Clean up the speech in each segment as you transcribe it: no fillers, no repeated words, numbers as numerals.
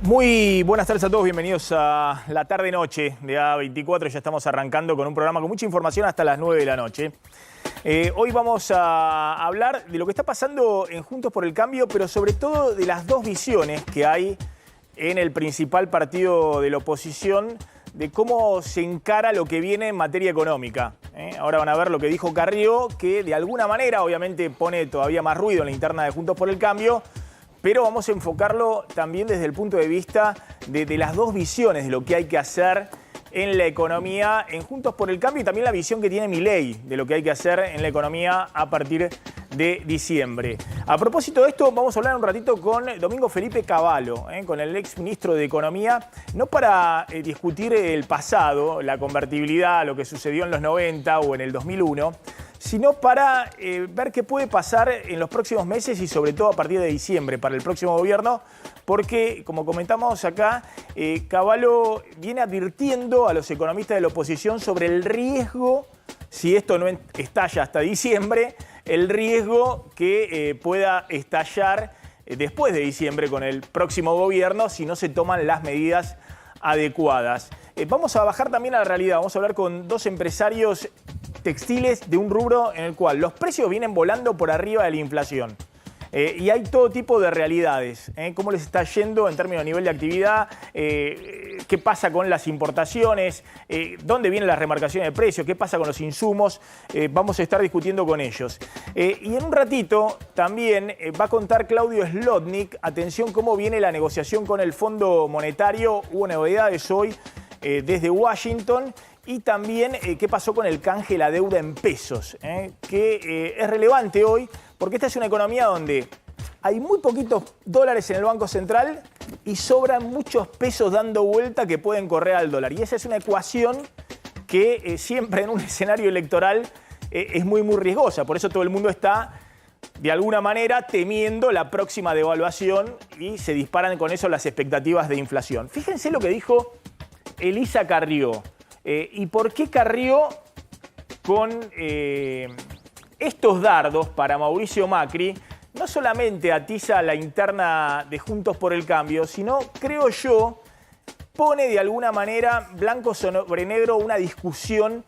Muy buenas tardes a todos, bienvenidos a la tarde-noche de A24. Ya estamos arrancando con un programa con mucha información hasta las 9 de la noche. Hoy vamos a hablar de lo que está pasando en Juntos por el Cambio, pero sobre todo de las dos visiones que hay en el principal partido de la oposición, de cómo se encara lo que viene en materia económica. Ahora van a ver lo que dijo Carrió, que de alguna manera obviamente pone todavía más ruido en la interna de Juntos por el Cambio, pero vamos a enfocarlo también desde el punto de vista de las dos visiones de lo que hay que hacer en la economía en Juntos por el Cambio y también la visión que tiene Milei de lo que hay que hacer en la economía a partir de diciembre. A propósito de esto, vamos a hablar un ratito con Domingo Felipe Cavallo, con el ex ministro de Economía, no para discutir el pasado, la convertibilidad, lo que sucedió en los 90 o en el 2001, sino para ver qué puede pasar en los próximos meses y sobre todo a partir de diciembre para el próximo gobierno, porque, como comentamos acá, Cavallo viene advirtiendo a los economistas de la oposición sobre el riesgo, si esto no estalla hasta diciembre, el riesgo que pueda estallar después de diciembre con el próximo gobierno si no se toman las medidas adecuadas. Vamos a bajar también a la realidad, vamos a hablar con dos empresarios textiles de un rubro en el cual los precios vienen volando por arriba de la inflación. Y hay todo tipo de realidades. ¿Cómo les está yendo en términos de nivel de actividad? ¿Qué pasa con las importaciones? ¿Dónde vienen las remarcaciones de precios? ¿Qué pasa con los insumos? Vamos a estar discutiendo con ellos. Y en un ratito también va a contar Claudio Zlotnik, atención, cómo viene la negociación con el Fondo Monetario. Hubo novedades hoy desde Washington. Y también qué pasó con el canje de la deuda en pesos, que es relevante hoy, porque esta es una economía donde hay muy poquitos dólares en el Banco Central y sobran muchos pesos dando vuelta que pueden correr al dólar. Y esa es una ecuación que siempre en un escenario electoral es muy riesgosa. Por eso todo el mundo está, de alguna manera, temiendo la próxima devaluación y se disparan con eso las expectativas de inflación. Fíjense lo que dijo Elisa Carrió. ¿Y por qué Carrió con estos dardos para Mauricio Macri no solamente atiza la interna de Juntos por el Cambio, sino, creo yo, pone de alguna manera blanco sobre negro una discusión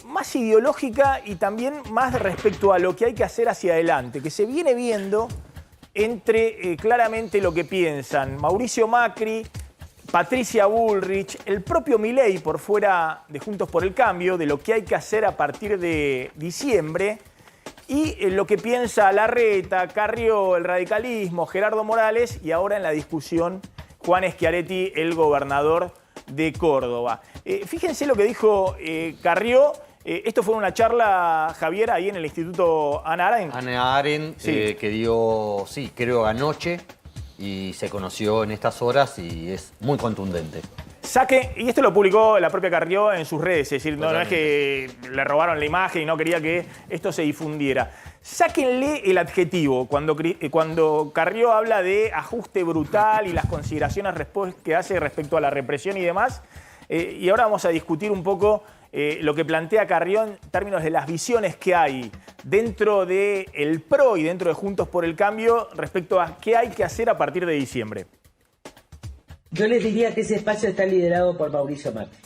más ideológica y también más respecto a lo que hay que hacer hacia adelante, que se viene viendo entre claramente lo que piensan Mauricio Macri, Patricia Bullrich, el propio Milei por fuera de Juntos por el Cambio, de lo que hay que hacer a partir de diciembre, y lo que piensa Larreta, Carrió, el radicalismo, Gerardo Morales, y ahora en la discusión Juan Schiaretti, el gobernador de Córdoba. Fíjense lo que dijo Carrió. Esto fue una charla, Javier, ahí en el Instituto Hannah Arendt. Hannah Arendt, sí. Que dio, sí, creo anoche, y se conoció en estas horas y es muy contundente. Y esto lo publicó la propia Carrió en sus redes, es decir, no es que le robaron la imagen y no quería que esto se difundiera. Sáquenle el adjetivo cuando Carrió habla de ajuste brutal y las consideraciones que hace respecto a la represión y demás. Y ahora vamos a discutir un poco lo que plantea Carrió en términos de las visiones que hay dentro del PRO y dentro de Juntos por el Cambio respecto a qué hay que hacer a partir de diciembre. Yo les diría que ese espacio está liderado por Mauricio Macri.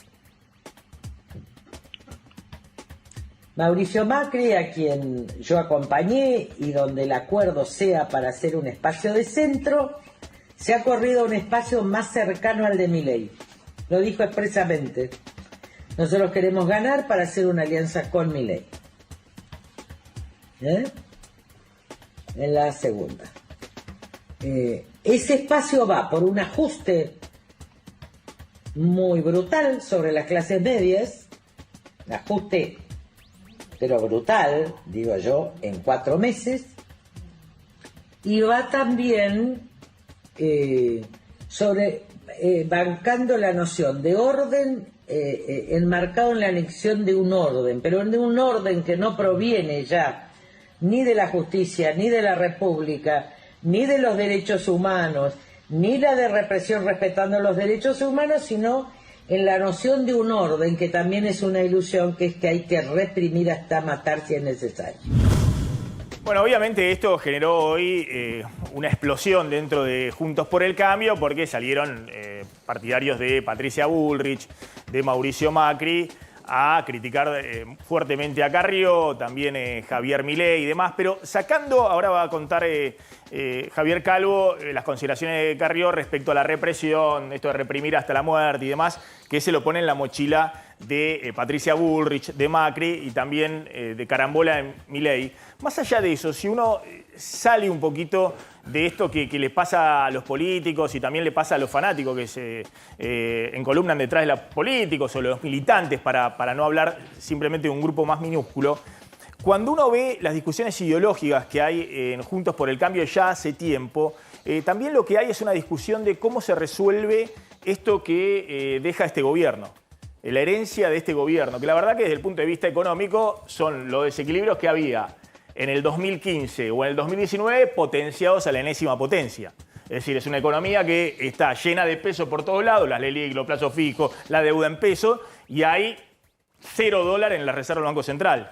Mauricio Macri, a quien yo acompañé y donde el acuerdo sea para hacer un espacio de centro, se ha corrido a un espacio más cercano al de Milei. Lo dijo expresamente. Nosotros queremos ganar para hacer una alianza con Milei. En la segunda. Ese espacio va por un ajuste muy brutal sobre las clases medias, ajuste pero brutal, digo yo, en 4 meses, y va también bancando la noción de orden enmarcado en la anexión de un orden, pero de un orden que no proviene ya ni de la justicia, ni de la república, ni de los derechos humanos, ni la de represión respetando los derechos humanos, sino en la noción de un orden que también es una ilusión, que es que hay que reprimir hasta matar si es necesario. Bueno, obviamente esto generó hoy una explosión dentro de Juntos por el Cambio porque salieron partidarios de Patricia Bullrich, de Mauricio Macri, a criticar fuertemente a Carrió, también Javier Milei y demás, pero sacando, ahora va a contar Javier Calvo, las consideraciones de Carrió respecto a la represión, esto de reprimir hasta la muerte y demás, que se lo pone en la mochila de Patricia Bullrich, de Macri y también de carambola en Milei. Más allá de eso, si uno sale un poquito de esto que le pasa a los políticos y también le pasa a los fanáticos que se encolumnan detrás de los políticos o los militantes, para no hablar simplemente de un grupo más minúsculo, cuando uno ve las discusiones ideológicas que hay en Juntos por el Cambio ya hace tiempo, también lo que hay es una discusión de cómo se resuelve esto que deja este gobierno. La herencia de este gobierno, que la verdad que desde el punto de vista económico son los desequilibrios que había en el 2015 o en el 2019 potenciados a la enésima potencia. Es decir, es una economía que está llena de peso por todos lados, las LELIQ, los plazos fijos, la deuda en peso, y hay $0 en la Reserva del Banco Central.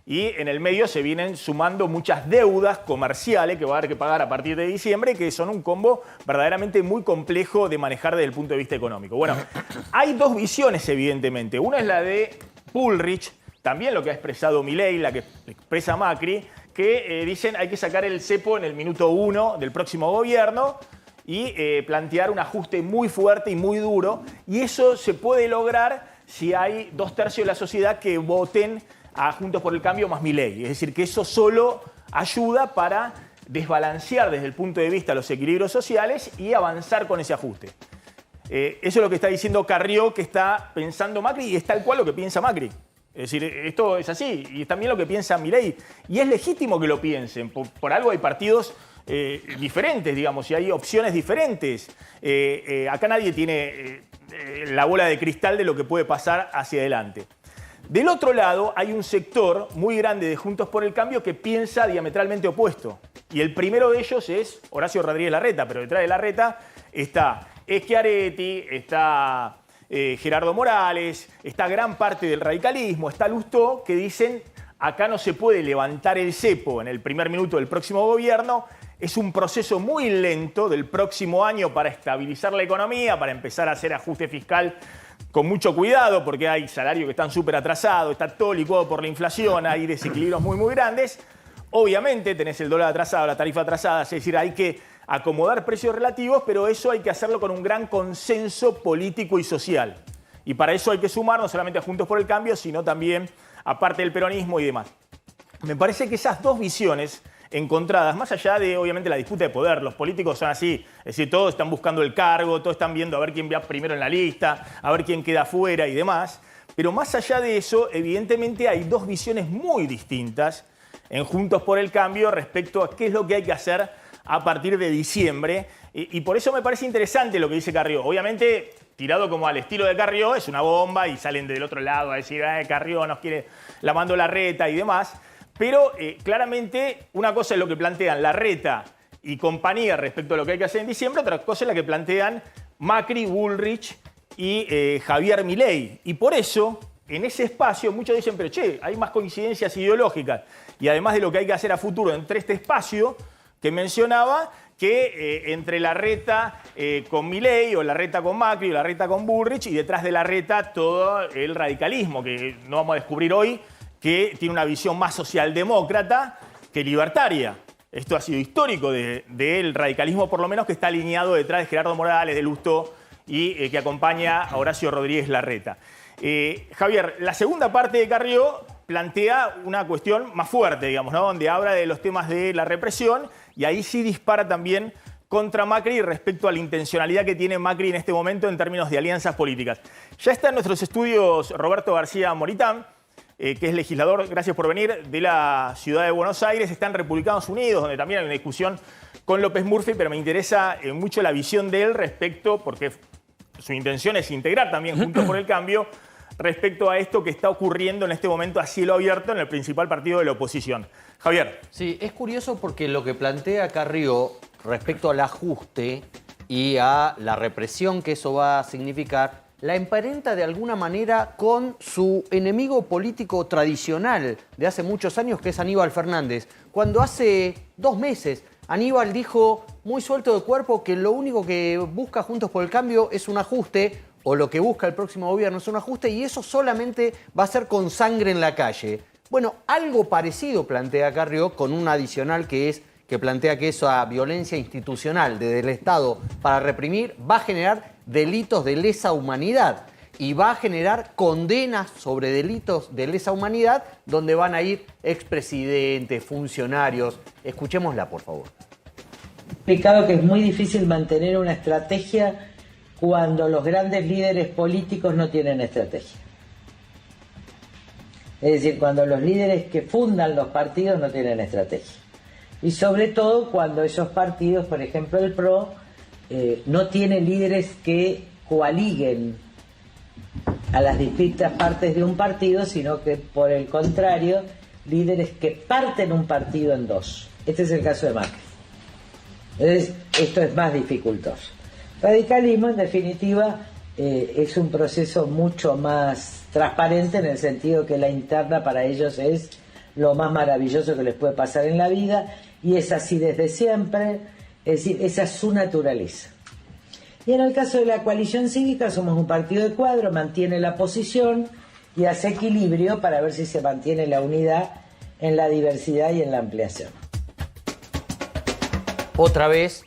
Y en el medio se vienen sumando muchas deudas comerciales que va a haber que pagar a partir de diciembre, que son un combo verdaderamente muy complejo de manejar desde el punto de vista económico. Bueno, hay dos visiones evidentemente. Una es la de Bullrich, también lo que ha expresado Milei, la que expresa Macri, que dicen hay que sacar el cepo en el minuto 1 del próximo gobierno y plantear un ajuste muy fuerte y muy duro. Y eso se puede lograr si hay 2/3 de la sociedad que voten a Juntos por el Cambio más Milei. Es decir, que eso solo ayuda para desbalancear desde el punto de vista los equilibrios sociales y avanzar con ese ajuste. Eso es lo que está diciendo Carrió, que está pensando Macri, y es tal cual lo que piensa Macri. Es decir, esto es así, y es también lo que piensa Milei. Y es legítimo que lo piensen, por algo hay partidos diferentes, digamos, y hay opciones diferentes. Acá nadie tiene la bola de cristal de lo que puede pasar hacia adelante. Del otro lado, hay un sector muy grande de Juntos por el Cambio que piensa diametralmente opuesto. Y el primero de ellos es Horacio Rodríguez Larreta, pero detrás de Larreta está Schiaretti, está Gerardo Morales, está gran parte del radicalismo, está Lustó, que dicen acá no se puede levantar el cepo en el primer minuto del próximo gobierno. Es un proceso muy lento del próximo año para estabilizar la economía, para empezar a hacer ajuste fiscal con mucho cuidado, porque hay salarios que están súper atrasados, está todo licuado por la inflación, hay desequilibrios muy, muy grandes. Obviamente tenés el dólar atrasado, la tarifa atrasada, es decir, hay que acomodar precios relativos, pero eso hay que hacerlo con un gran consenso político y social. Y para eso hay que sumar no solamente a Juntos por el Cambio, sino también a parte del peronismo y demás. Me parece que esas dos visiones encontradas, más allá de, obviamente, la disputa de poder. Los políticos son así, es decir, todos están buscando el cargo, todos están viendo a ver quién va primero en la lista, a ver quién queda fuera y demás. Pero más allá de eso, evidentemente hay dos visiones muy distintas en Juntos por el Cambio respecto a qué es lo que hay que hacer a partir de diciembre. Y por eso me parece interesante lo que dice Carrió. Obviamente, tirado como al estilo de Carrió, es una bomba y salen del otro lado a decir, Carrió nos quiere, la mando Larreta y demás. Pero claramente una cosa es lo que plantean Larreta y compañía respecto a lo que hay que hacer en diciembre, otra cosa es la que plantean Macri, Bullrich y Javier Milei. Y por eso, en ese espacio, muchos dicen, pero che, hay más coincidencias ideológicas. Y además de lo que hay que hacer a futuro entre este espacio que mencionaba, que entre Larreta con Milei, o Larreta con Macri, o Larreta con Bullrich, y detrás de Larreta todo el radicalismo, que no vamos a descubrir hoy, que tiene una visión más socialdemócrata que libertaria. Esto ha sido histórico del radicalismo, por lo menos, que está alineado detrás de Gerardo Morales, de Lustó, y que acompaña a Horacio Rodríguez Larreta. Javier, la segunda parte de Carrió plantea una cuestión más fuerte, digamos, ¿no? Donde habla de los temas de la represión, y ahí sí dispara también contra Macri respecto a la intencionalidad que tiene Macri en este momento en términos de alianzas políticas. Ya está en nuestros estudios Roberto García Moritán, que es legislador, gracias por venir, de la ciudad de Buenos Aires. Está en Republicanos Unidos, donde también hay una discusión con López Murphy, pero me interesa mucho la visión de él respecto, porque su intención es integrar también Juntos por el Cambio, respecto a esto que está ocurriendo en este momento a cielo abierto en el principal partido de la oposición. Javier. Sí, es curioso porque lo que plantea Carrió respecto al ajuste y a la represión que eso va a significar la emparenta de alguna manera con su enemigo político tradicional de hace muchos años, que es Aníbal Fernández. Cuando hace 2 meses Aníbal dijo muy suelto de cuerpo que lo único que busca Juntos por el Cambio es un ajuste, o lo que busca el próximo gobierno es un ajuste, y eso solamente va a ser con sangre en la calle. Bueno, algo parecido plantea Carrió, con un adicional que plantea que esa violencia institucional desde el Estado para reprimir va a generar delitos de lesa humanidad y va a generar condenas sobre delitos de lesa humanidad donde van a ir expresidentes, funcionarios. Escuchémosla, por favor. Explicado que es muy difícil mantener una estrategia cuando los grandes líderes políticos no tienen estrategia. Es decir, cuando los líderes que fundan los partidos no tienen estrategia. Y sobre todo cuando esos partidos, por ejemplo el PRO, no tiene líderes que coaliguen a las distintas partes de un partido, sino que por el contrario, líderes que parten un partido en dos. Este es el caso de Macri. Entonces, esto es más dificultoso. Radicalismo, en definitiva, es un proceso mucho más transparente en el sentido que la interna para ellos es lo más maravilloso que les puede pasar en la vida, y es así desde siempre, es decir, esa es su naturaleza. Y en el caso de la coalición cívica somos un partido de cuadro, mantiene la posición y hace equilibrio para ver si se mantiene la unidad en la diversidad y en la ampliación. Otra vez,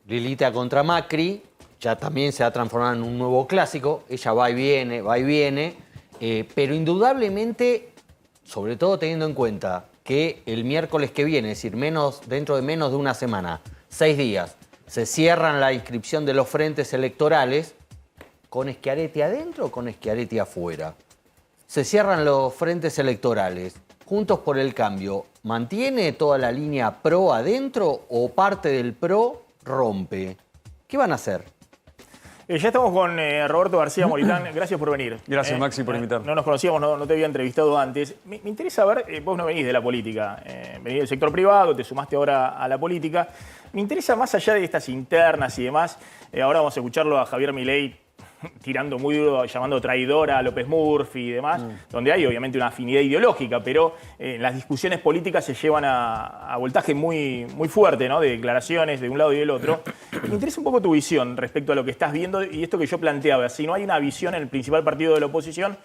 Lilita contra Macri, ya también se ha transformado en un nuevo clásico, ella va y viene, pero indudablemente, sobre todo teniendo en cuenta que el miércoles que viene, es decir, dentro de menos de una semana, 6 días, se cierran la inscripción de los frentes electorales, ¿con Schiaretti adentro o con Schiaretti afuera? Se cierran los frentes electorales. Juntos por el Cambio, ¿mantiene toda la línea PRO adentro o parte del PRO rompe? ¿Qué van a hacer? Ya estamos con Roberto García Moritán. Gracias por venir. Gracias, Maxi, por invitarme. No nos conocíamos, no te había entrevistado antes. Me interesa ver, vos no venís de la política, venís del sector privado, te sumaste ahora a la política. Me interesa, más allá de estas internas y demás, ahora vamos a escucharlo a Javier Milei tirando muy duro, llamando traidora a López Murphy y demás, donde hay obviamente una afinidad ideológica, pero las discusiones políticas se llevan a voltaje muy, muy fuerte, ¿no? De declaraciones de un lado y del otro. Me interesa un poco tu visión respecto a lo que estás viendo y esto que yo planteaba. Si no hay una visión en el principal partido de la oposición,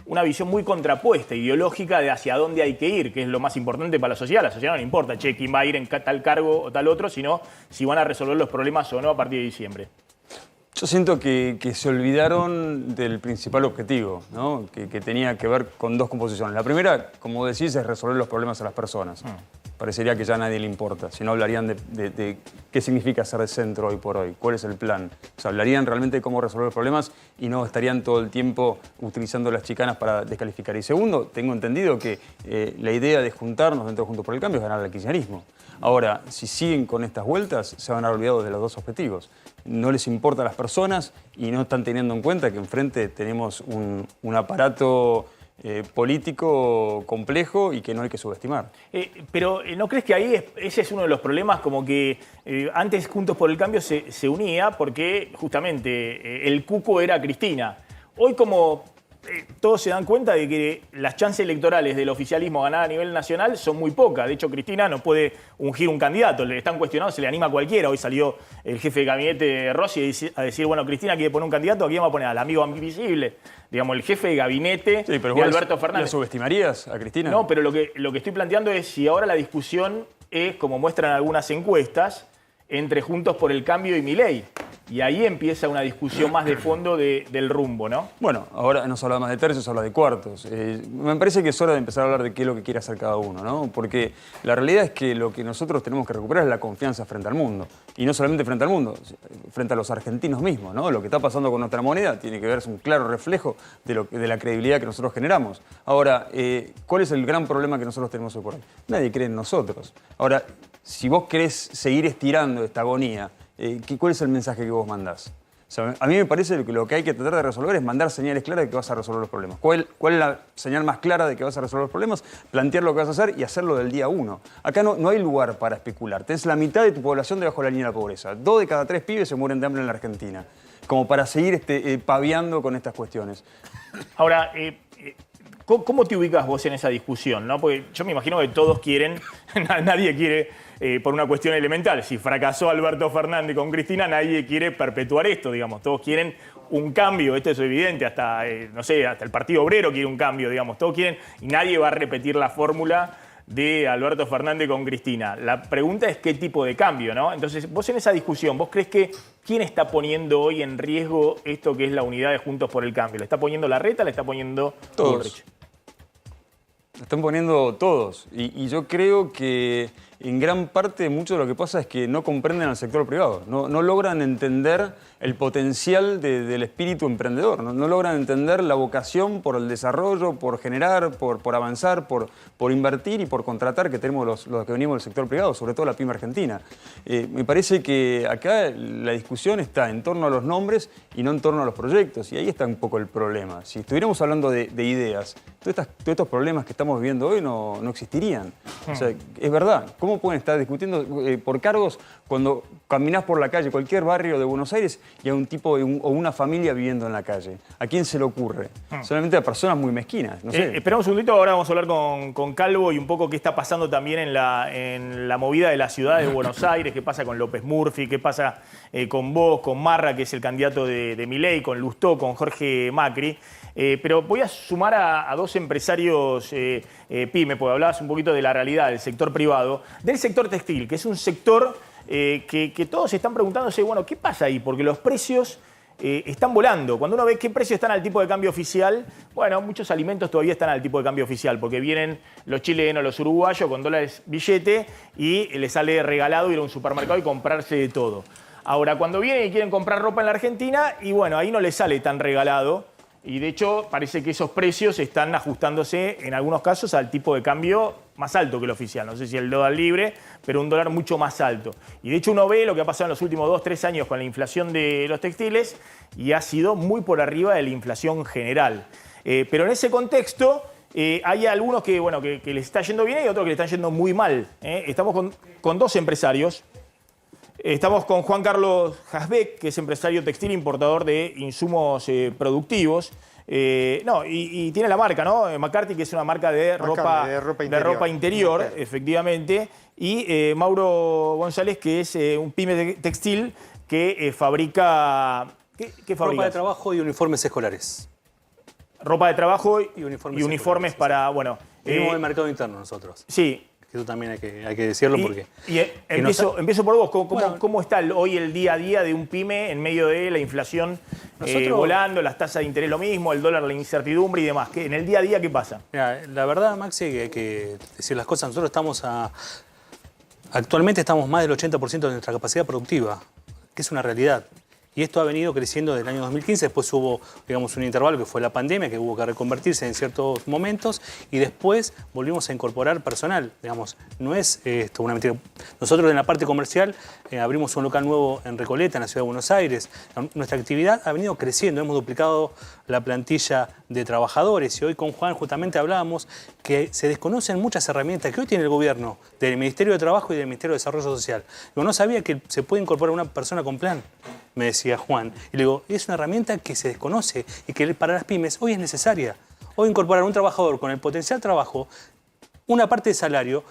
una visión muy contrapuesta, ideológica, de hacia dónde hay que ir, que es lo más importante para la sociedad. A la sociedad no le importa, quién va a ir en tal cargo o tal otro, sino si van a resolver los problemas o no a partir de diciembre. Yo siento que se olvidaron del principal objetivo, ¿no? que tenía que ver con 2 composiciones. La primera, como decís, es resolver los problemas a las personas. Parecería que ya a nadie le importa. Si no, hablarían de qué significa ser de centro hoy por hoy, cuál es el plan. O sea, hablarían realmente de cómo resolver los problemas y no estarían todo el tiempo utilizando las chicanas para descalificar. Y segundo, tengo entendido que la idea de juntarnos dentro de Juntos por el Cambio es ganar al kirchnerismo. Ahora, si siguen con estas vueltas, se van a olvidar de los 2 objetivos. No les importa a las personas y no están teniendo en cuenta que enfrente tenemos un aparato político complejo y que no hay que subestimar. Pero ¿no crees que ahí ese es uno de los problemas? Como que antes Juntos por el Cambio se unía porque justamente el cuco era Cristina. Hoy como todos se dan cuenta de que las chances electorales del oficialismo a ganar a nivel nacional son muy pocas. De hecho, Cristina no puede ungir un candidato. Le están cuestionando, se le anima a cualquiera. Hoy salió el jefe de gabinete Rossi a decir, bueno, Cristina quiere poner un candidato, ¿a quién va a poner? Al amigo invisible. Digamos, el jefe de gabinete de Alberto Fernández. ¿La subestimarías a Cristina? No, pero lo que estoy planteando es si ahora la discusión es, como muestran algunas encuestas, entre Juntos por el Cambio y Milei. Y ahí empieza una discusión más de fondo del rumbo, ¿no? Bueno, ahora no se habla más de tercios, se habla de cuartos. Me parece que es hora de empezar a hablar de qué es lo que quiere hacer cada uno, ¿no? Porque la realidad es que lo que nosotros tenemos que recuperar es la confianza frente al mundo. Y no solamente frente al mundo, frente a los argentinos mismos, ¿no? Lo que está pasando con nuestra moneda tiene que ver, es un claro reflejo de la credibilidad que nosotros generamos. Ahora, ¿cuál es el gran problema que nosotros tenemos hoy por hoy? Nadie cree en nosotros. Ahora, si vos querés seguir estirando esta agonía, ¿cuál es el mensaje que vos mandás? O sea, a mí me parece que lo que hay que tratar de resolver es mandar señales claras de que vas a resolver los problemas. ¿Cuál es la señal más clara de que vas a resolver los problemas? Plantear lo que vas a hacer y hacerlo del día 1. Acá no hay lugar para especular. Tenés la mitad de tu población debajo de la línea de la pobreza. 2 de cada 3 pibes se mueren de hambre en la Argentina. como para seguir paviando con estas cuestiones. Ahora, ¿cómo te ubicas vos en esa discusión, ¿no? Porque yo me imagino que todos quieren, nadie quiere, por una cuestión elemental, si fracasó Alberto Fernández con Cristina, nadie quiere perpetuar esto, digamos. Todos quieren un cambio, esto es evidente, hasta, no sé, hasta el Partido Obrero quiere un cambio, digamos. Todos quieren, y nadie va a repetir la fórmula de Alberto Fernández con Cristina. La pregunta es qué tipo de cambio, ¿no? Entonces, vos en esa discusión, ¿vos crees que quién está poniendo hoy en riesgo esto que es la unidad de Juntos por el Cambio? ¿Le está poniendo Larreta, le está poniendo Todos. Bullrich? Lo están poniendo todos. Y yo creo que en gran parte mucho de lo que pasa es que no comprenden al sector privado. No logran entender el potencial del espíritu emprendedor. No logran entender la vocación por el desarrollo, por generar, por avanzar, por invertir y por contratar que tenemos los que venimos del sector privado, sobre todo la pyme argentina. Me parece que acá la discusión está en torno a los nombres y no en torno a los proyectos. Y ahí está un poco el problema. Si estuviéramos hablando de ideas, todos estos problemas que estamos viviendo hoy no existirían. O sea, es verdad. ¿Cómo pueden estar discutiendo por cargos cuando caminás por la calle, cualquier barrio de Buenos Aires, y hay un tipo o una familia viviendo en la calle? ¿A quién se le ocurre? Solamente a personas muy mezquinas. No sé. Esperamos un segundito, ahora vamos a hablar con Calvo y un poco qué está pasando también en la movida de la ciudad de Buenos Aires, qué pasa con López Murphy, qué pasa con vos, con Marra, que es el candidato de Milei, con Lustó, con Jorge Macri. Pero voy a sumar a dos empresarios pyme, porque hablabas un poquito de la realidad del sector privado, del sector textil, que es un sector que todos están preguntándose, bueno, ¿qué pasa ahí? Porque los precios están volando. Cuando uno ve qué precios están al tipo de cambio oficial, bueno, muchos alimentos todavía están al tipo de cambio oficial, porque vienen los chilenos, los uruguayos con dólares billete y les sale regalado ir a un supermercado y comprarse de todo. Ahora, cuando vienen y quieren comprar ropa en la Argentina, y bueno, ahí no les sale tan regalado. Y de hecho parece que esos precios están ajustándose en algunos casos al tipo de cambio más alto que el oficial. No sé si el dólar libre, pero un dólar mucho más alto. Y de hecho uno ve lo que ha pasado en los últimos 2-3 años con la inflación de los textiles y ha sido muy por arriba de la inflación general. Pero en ese contexto hay algunos que les está yendo bien y otros que le están yendo muy mal. Estamos con dos empresarios. Estamos con Juan Carlos Hasbeck, que es empresario textil importador de insumos productivos. Y tiene la marca, ¿no? McCarthy, que es una marca de ropa interior, efectivamente. Y Mauro González, que es un pyme textil que fabrica... ¿Qué fabrica? Ropa de trabajo y uniformes escolares. Ropa de trabajo y uniformes escolares, para... Bueno, vivimos del mercado interno nosotros. Sí. Eso también hay que decirlo porque... Empiezo por vos. ¿Cómo está hoy el día a día de un pyme en medio de la inflación volando, las tasas de interés lo mismo, el dólar, la incertidumbre y demás? En el día a día, ¿qué pasa? Mira, la verdad, Maxi, que hay que decir las cosas. Nosotros actualmente estamos más del 80% de nuestra capacidad productiva, que es una realidad. Y esto ha venido creciendo desde el año 2015, después hubo, digamos, un intervalo que fue la pandemia, que hubo que reconvertirse en ciertos momentos, y después volvimos a incorporar personal, digamos, no es esto una mentira. Nosotros en la parte comercial abrimos un local nuevo en Recoleta, en la ciudad de Buenos Aires. Nuestra actividad ha venido creciendo, hemos duplicado la plantilla de trabajadores, y hoy con Juan justamente hablábamos que se desconocen muchas herramientas que hoy tiene el gobierno, del Ministerio de Trabajo y del Ministerio de Desarrollo Social. Yo no sabía que se puede incorporar una persona con plan, me decía Juan. Y le digo, es una herramienta que se desconoce y que para las pymes hoy es necesaria. Hoy incorporar un trabajador con el potencial trabajo, una parte de salario,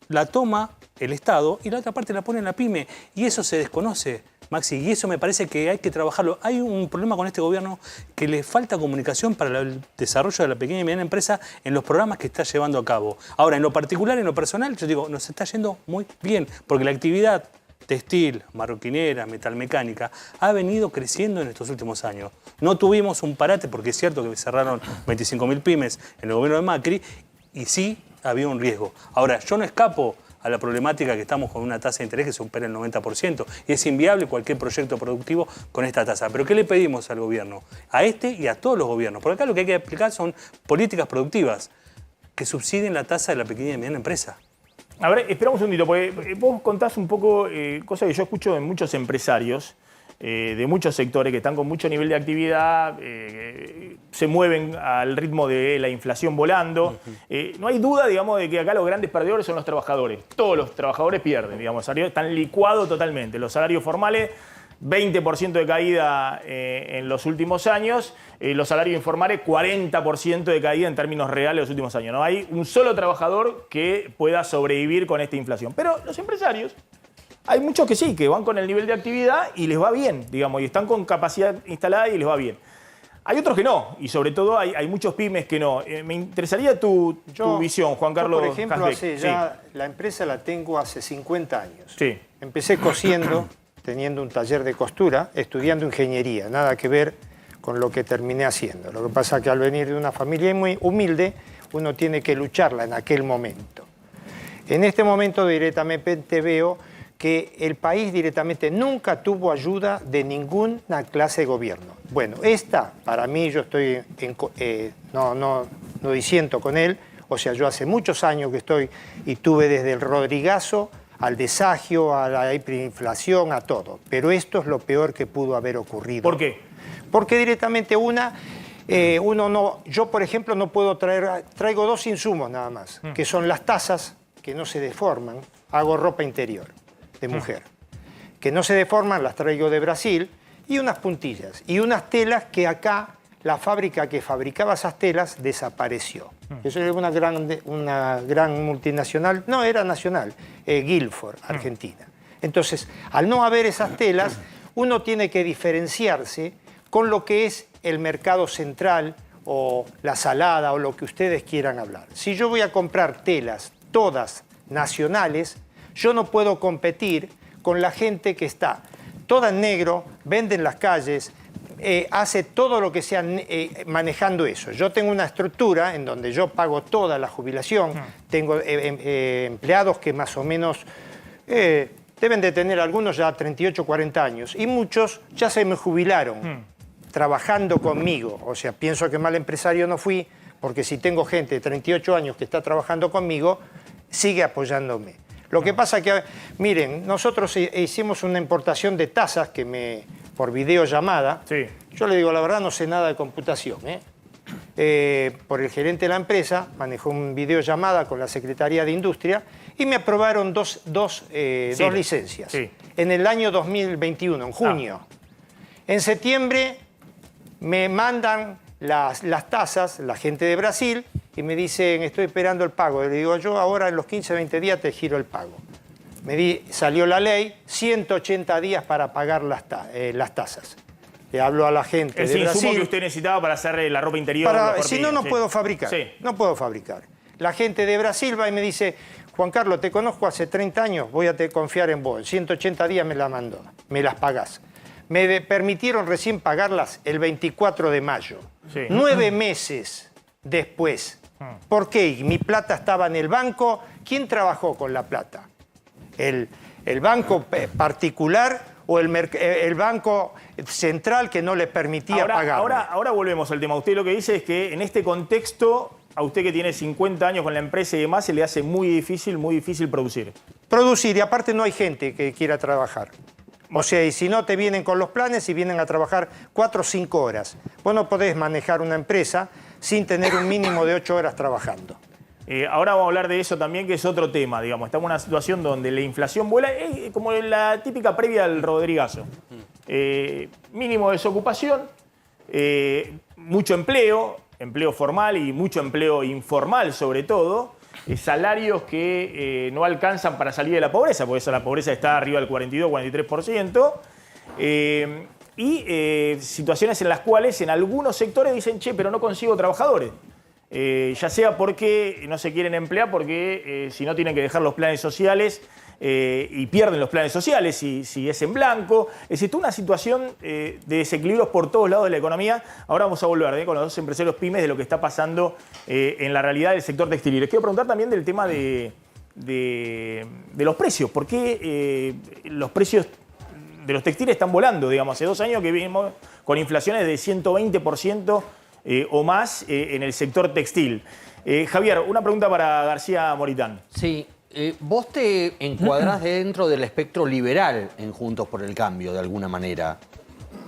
la toma el Estado y la otra parte la pone en la pyme. Y eso se desconoce, Maxi, y eso me parece que hay que trabajarlo. Hay un problema con este gobierno que le falta comunicación para el desarrollo de la pequeña y mediana empresa en los programas que está llevando a cabo. Ahora, en lo particular, en lo personal, yo digo, nos está yendo muy bien, porque la actividad textil, marroquinera, metalmecánica, ha venido creciendo en estos últimos años. No tuvimos un parate, porque es cierto que cerraron 25.000 pymes en el gobierno de Macri, y sí había un riesgo. Ahora, yo no escapo a la problemática que estamos con una tasa de interés que supera el 90%, y es inviable cualquier proyecto productivo con esta tasa. ¿Pero qué le pedimos al gobierno? A este y a todos los gobiernos. Porque acá lo que hay que aplicar son políticas productivas que subsidien la tasa de la pequeña y mediana empresa. A ver, esperamos un minutito, porque vos contás un poco cosas que yo escucho de muchos empresarios, de muchos sectores que están con mucho nivel de actividad, se mueven al ritmo de la inflación volando. No hay duda, digamos, de que acá los grandes perdedores son los trabajadores. Todos los trabajadores pierden, digamos, están licuados totalmente. Los salarios formales 20% de caída en los últimos años, los salarios informales 40% de caída en términos reales en los últimos años. No hay un solo trabajador que pueda sobrevivir con esta inflación. Pero los empresarios, hay muchos que sí, que van con el nivel de actividad y les va bien, digamos, y están con capacidad instalada y les va bien. Hay otros que no, y sobre todo hay muchos pymes que no. Me interesaría tu visión, Juan Carlos. Por ejemplo, Hasbeck. la empresa la tengo hace 50 años. Sí. Empecé cosiendo, teniendo un taller de costura, estudiando ingeniería, nada que ver con lo que terminé haciendo. Lo que pasa es que al venir de una familia muy humilde, uno tiene que lucharla en aquel momento. En este momento directamente veo que el país directamente nunca tuvo ayuda de ninguna clase de gobierno. Bueno, esta, para mí, yo estoy, no disiento con él, o sea, yo hace muchos años que estoy y tuve desde el Rodrigazo al desagio, a la hiperinflación, a todo. Pero esto es lo peor que pudo haber ocurrido. ¿Por qué? Porque directamente yo por ejemplo no puedo traigo 2 insumos nada más, que son las tazas, que no se deforman, hago ropa interior de mujer, que no se deforman, las traigo de Brasil, y unas puntillas, y unas telas que acá, la fábrica que fabricaba esas telas desapareció. Eso era una gran multinacional, no, era nacional, Guilford, Argentina. Entonces, al no haber esas telas, uno tiene que diferenciarse con lo que es el mercado central o la salada o lo que ustedes quieran hablar. Si yo voy a comprar telas, todas nacionales, yo no puedo competir con la gente que está toda en negro, vende en las calles, hace todo lo que sea manejando eso. Yo tengo una estructura en donde yo pago toda la jubilación, tengo empleados que más o menos deben de tener algunos ya 38, 40 años y muchos ya se me jubilaron trabajando conmigo. O sea, pienso que mal empresario no fui, porque si tengo gente de 38 años que está trabajando conmigo, sigue apoyándome. Lo que pasa que, miren, nosotros hicimos una importación de tazas por videollamada. Sí. Yo le digo, la verdad, no sé nada de computación. Por el gerente de la empresa, manejó una videollamada con la Secretaría de Industria y me aprobaron dos licencias. Sí. En el año 2021, en junio. En septiembre me mandan las tazas, la gente de Brasil, y me dicen, estoy esperando el pago. Le digo, yo ahora en los 15, 20 días te giro el pago. Salió la ley, 180 días para pagar las tazas. Le hablo a la gente de Brasil. El insumo que usted necesitaba para hacer la ropa interior. Si no, no puedo fabricar. Sí. No puedo fabricar. La gente de Brasil va y me dice, Juan Carlos, te conozco hace 30 años, voy a confiar en vos. En 180 días me la mandó, me las pagás. Me permitieron recién pagarlas el 24 de mayo. Sí. 9 meses después. ¿Por qué? Mi plata estaba en el banco. ¿Quién trabajó con la plata? ¿El banco particular o el banco central que no le permitía pagar? Ahora volvemos al tema. Usted lo que dice es que en este contexto, a usted que tiene 50 años con la empresa y demás, se le hace muy difícil producir. Producir, y aparte no hay gente que quiera trabajar. O sea, y si no te vienen con los planes y vienen a trabajar 4 o 5 horas. Vos no podés manejar una empresa sin tener un mínimo de 8 horas trabajando. Ahora vamos a hablar de eso también, que es otro tema, digamos. Estamos en una situación donde la inflación vuela, como la típica previa al Rodrigazo. Mínimo desocupación, mucho empleo formal y mucho empleo informal sobre todo. Salarios que no alcanzan para salir de la pobreza, porque la pobreza está arriba del 42, 43%. Y situaciones en las cuales en algunos sectores dicen, che, pero no consigo trabajadores. Ya sea porque no se quieren emplear, porque si no tienen que dejar los planes sociales y pierden los planes sociales si es en blanco. Es decir, toda una situación de desequilibrios por todos lados de la economía. Ahora vamos a volver con los dos empresarios pymes de lo que está pasando en la realidad del sector textil. Y les quiero preguntar también del tema de los precios. ¿Por qué los precios de los textiles están volando? Digamos, hace 2 años que vivimos con inflaciones de 120% o más en el sector textil. Javier, una pregunta para García Moritán. Sí, vos te encuadrás dentro del espectro liberal en Juntos por el Cambio, de alguna manera.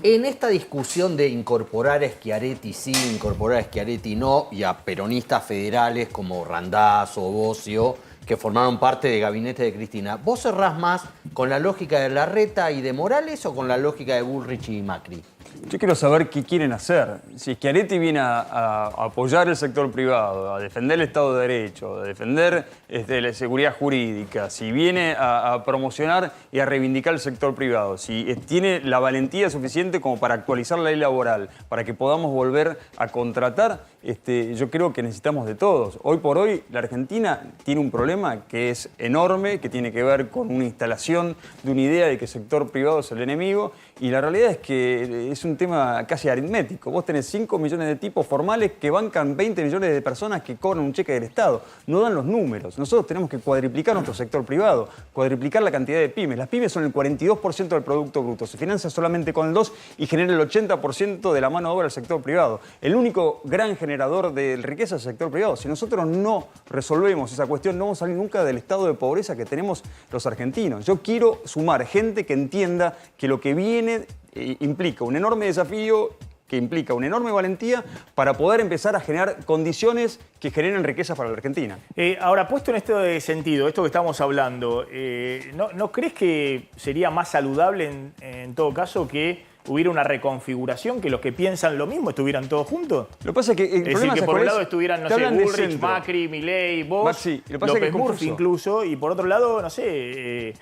En esta discusión de incorporar a Schiaretti sí, incorporar a Schiaretti no, y a peronistas federales como Randazzo o Bossio, que formaron parte del gabinete de Cristina. ¿Vos cerrás más con la lógica de Larreta y de Morales o con la lógica de Bullrich y Macri? Yo quiero saber qué quieren hacer. Si Schiaretti viene a apoyar el sector privado, a defender el Estado de Derecho, a defender la seguridad jurídica, si viene a promocionar y a reivindicar el sector privado, si tiene la valentía suficiente como para actualizar la ley laboral, para que podamos volver a contratar, yo creo que necesitamos de todos. Hoy por hoy la Argentina tiene un problema que es enorme, que tiene que ver con una instalación de una idea de que el sector privado es el enemigo, y la realidad es que es un tema casi aritmético. Vos tenés 5 millones de tipos formales que bancan 20 millones de personas que cobran un cheque del Estado. No dan los números. Nosotros tenemos que cuadriplicar nuestro sector privado, cuadriplicar la cantidad de pymes. Las pymes son el 42% del Producto Bruto. Se financia solamente con el 2% y genera el 80% de la mano de obra del sector privado. El único gran generador de riqueza es el sector privado. Si nosotros no resolvemos esa cuestión, no vamos a salir nunca del estado de pobreza que tenemos los argentinos. Yo quiero sumar gente que entienda que lo que viene implica un enorme desafío, que implica una enorme valentía para poder empezar a generar condiciones que generen riqueza para la Argentina. Ahora, puesto en este sentido, esto que estamos hablando, ¿no crees que sería más saludable en todo caso que hubiera una reconfiguración, que los que piensan lo mismo estuvieran todos juntos? Lo que pasa es que el problema que es por un lado estuvieran, no sé, Bullrich, centro. Macri, Milei, vos, Maxi, lo que pasa es que López Murphy incluso, y por otro lado, no sé,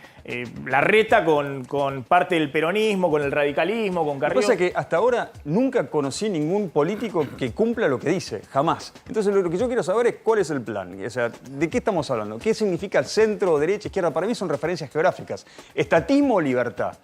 Larreta con parte del peronismo, con el radicalismo, con Carrió. Lo que pasa es que hasta ahora nunca conocí ningún político que cumpla lo que dice, jamás. Entonces lo que yo quiero saber es cuál es el plan, o sea, ¿de qué estamos hablando? ¿Qué significa centro, derecha, izquierda? Para mí son referencias geográficas. Estatismo o libertad.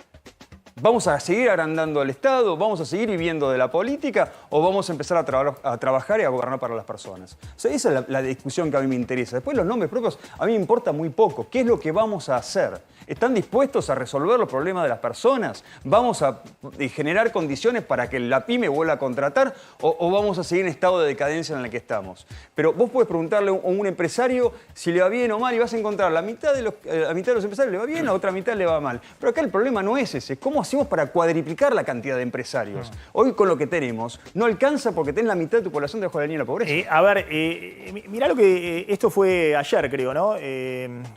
¿Vamos a seguir agrandando al Estado? ¿Vamos a seguir viviendo de la política? ¿O vamos a empezar a trabajar y a gobernar para las personas? O sea, esa es la discusión que a mí me interesa. Después los nombres propios a mí me importa muy poco. ¿Qué es lo que vamos a hacer? ¿Están dispuestos a resolver los problemas de las personas? ¿Vamos a generar condiciones para que la pyme vuelva a contratar? ¿O vamos a seguir en estado de decadencia en el que estamos? Pero vos podés preguntarle a un empresario si le va bien o mal y vas a encontrar la mitad de los empresarios le va bien, a otra mitad le va mal. Pero acá el problema no es ese. ¿Cómo hacemos para cuadriplicar la cantidad de empresarios? Hoy con lo que tenemos no alcanza porque tenés la mitad de tu población debajo de la línea de la pobreza. A ver, mirá lo que... esto fue ayer, creo, ¿no?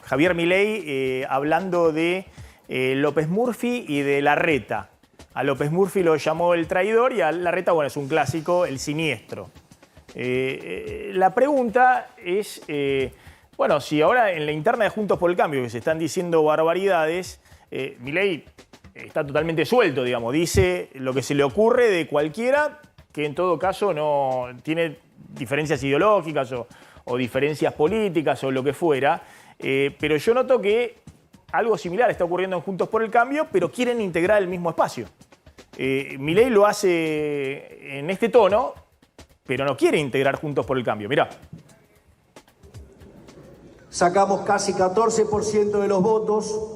Javier Milei hablando de López Murphy y de Larreta. A López Murphy lo llamó el traidor y a Larreta, bueno, es un clásico, el siniestro. La pregunta es, bueno, si ahora en la interna de Juntos por el Cambio que se están diciendo barbaridades, Milei está totalmente suelto, digamos, dice lo que se le ocurre de cualquiera, que en todo caso no tiene diferencias ideológicas o diferencias políticas o lo que fuera, pero yo noto que algo similar está ocurriendo en Juntos por el Cambio, pero quieren integrar el mismo espacio. Milei lo hace en este tono, pero no quiere integrar Juntos por el Cambio. Mirá. Sacamos casi 14% de los votos.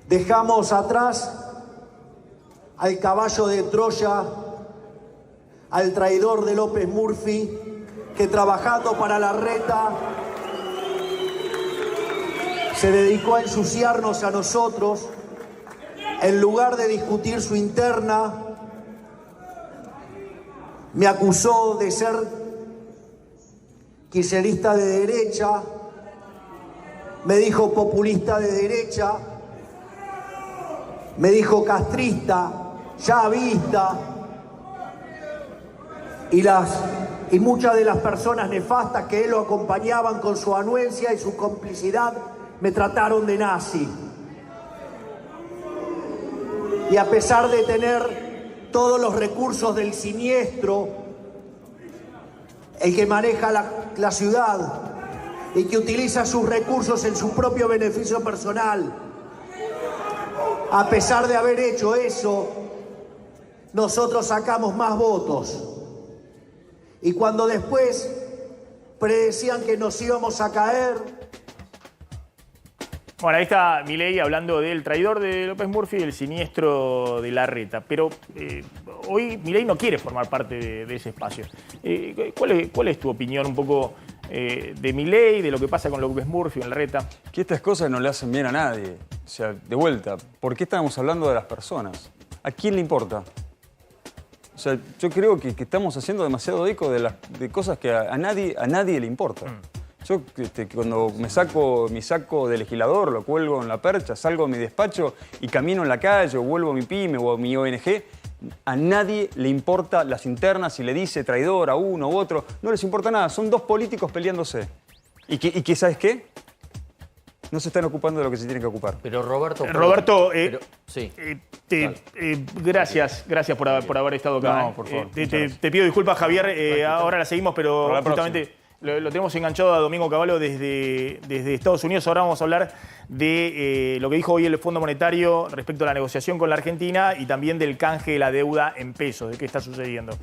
Dejamos atrás al caballo de Troya, al traidor de López Murphy, que trabajando para Larreta se dedicó a ensuciarnos a nosotros. En lugar de discutir su interna, me acusó de ser kirchnerista de derecha, me dijo populista de derecha, me dijo castrista, chavista, y muchas de las personas nefastas que él lo acompañaban con su anuencia y su complicidad me trataron de nazi. Y a pesar de tener todos los recursos del siniestro, el que maneja la ciudad y que utiliza sus recursos en su propio beneficio personal, a pesar de haber hecho eso, nosotros sacamos más votos. Y cuando después predecían que nos íbamos a caer... Bueno, ahí está Milei hablando del traidor de López Murphy y del siniestro de Larreta. Pero hoy Milei no quiere formar parte de ese espacio. ¿Cuál es tu opinión un poco de Milei, de lo que pasa con López Murphy, con Larreta? Que estas cosas no le hacen bien a nadie. O sea, de vuelta, ¿por qué estamos hablando de las personas? ¿A quién le importa? O sea, yo creo que estamos haciendo demasiado eco de cosas que a nadie le importan. Yo cuando me saco mi saco de legislador, lo cuelgo en la percha, salgo de mi despacho y camino en la calle o vuelvo a mi pyme o a mi ONG, a nadie le importa las internas, si le dice traidor a uno u otro, no les importa nada, son dos políticos peleándose. ¿Y que ¿sabes qué? No se están ocupando de lo que se tienen que ocupar. Pero Roberto... Roberto, sí. Gracias por haber estado acá. No, por favor. Te pido disculpas, Javier, ahora la seguimos, pero Para la justamente lo tenemos enganchado a Domingo Cavallo desde Estados Unidos. Ahora vamos a hablar de lo que dijo hoy el Fondo Monetario respecto a la negociación con la Argentina y también del canje de la deuda en pesos, de qué está sucediendo.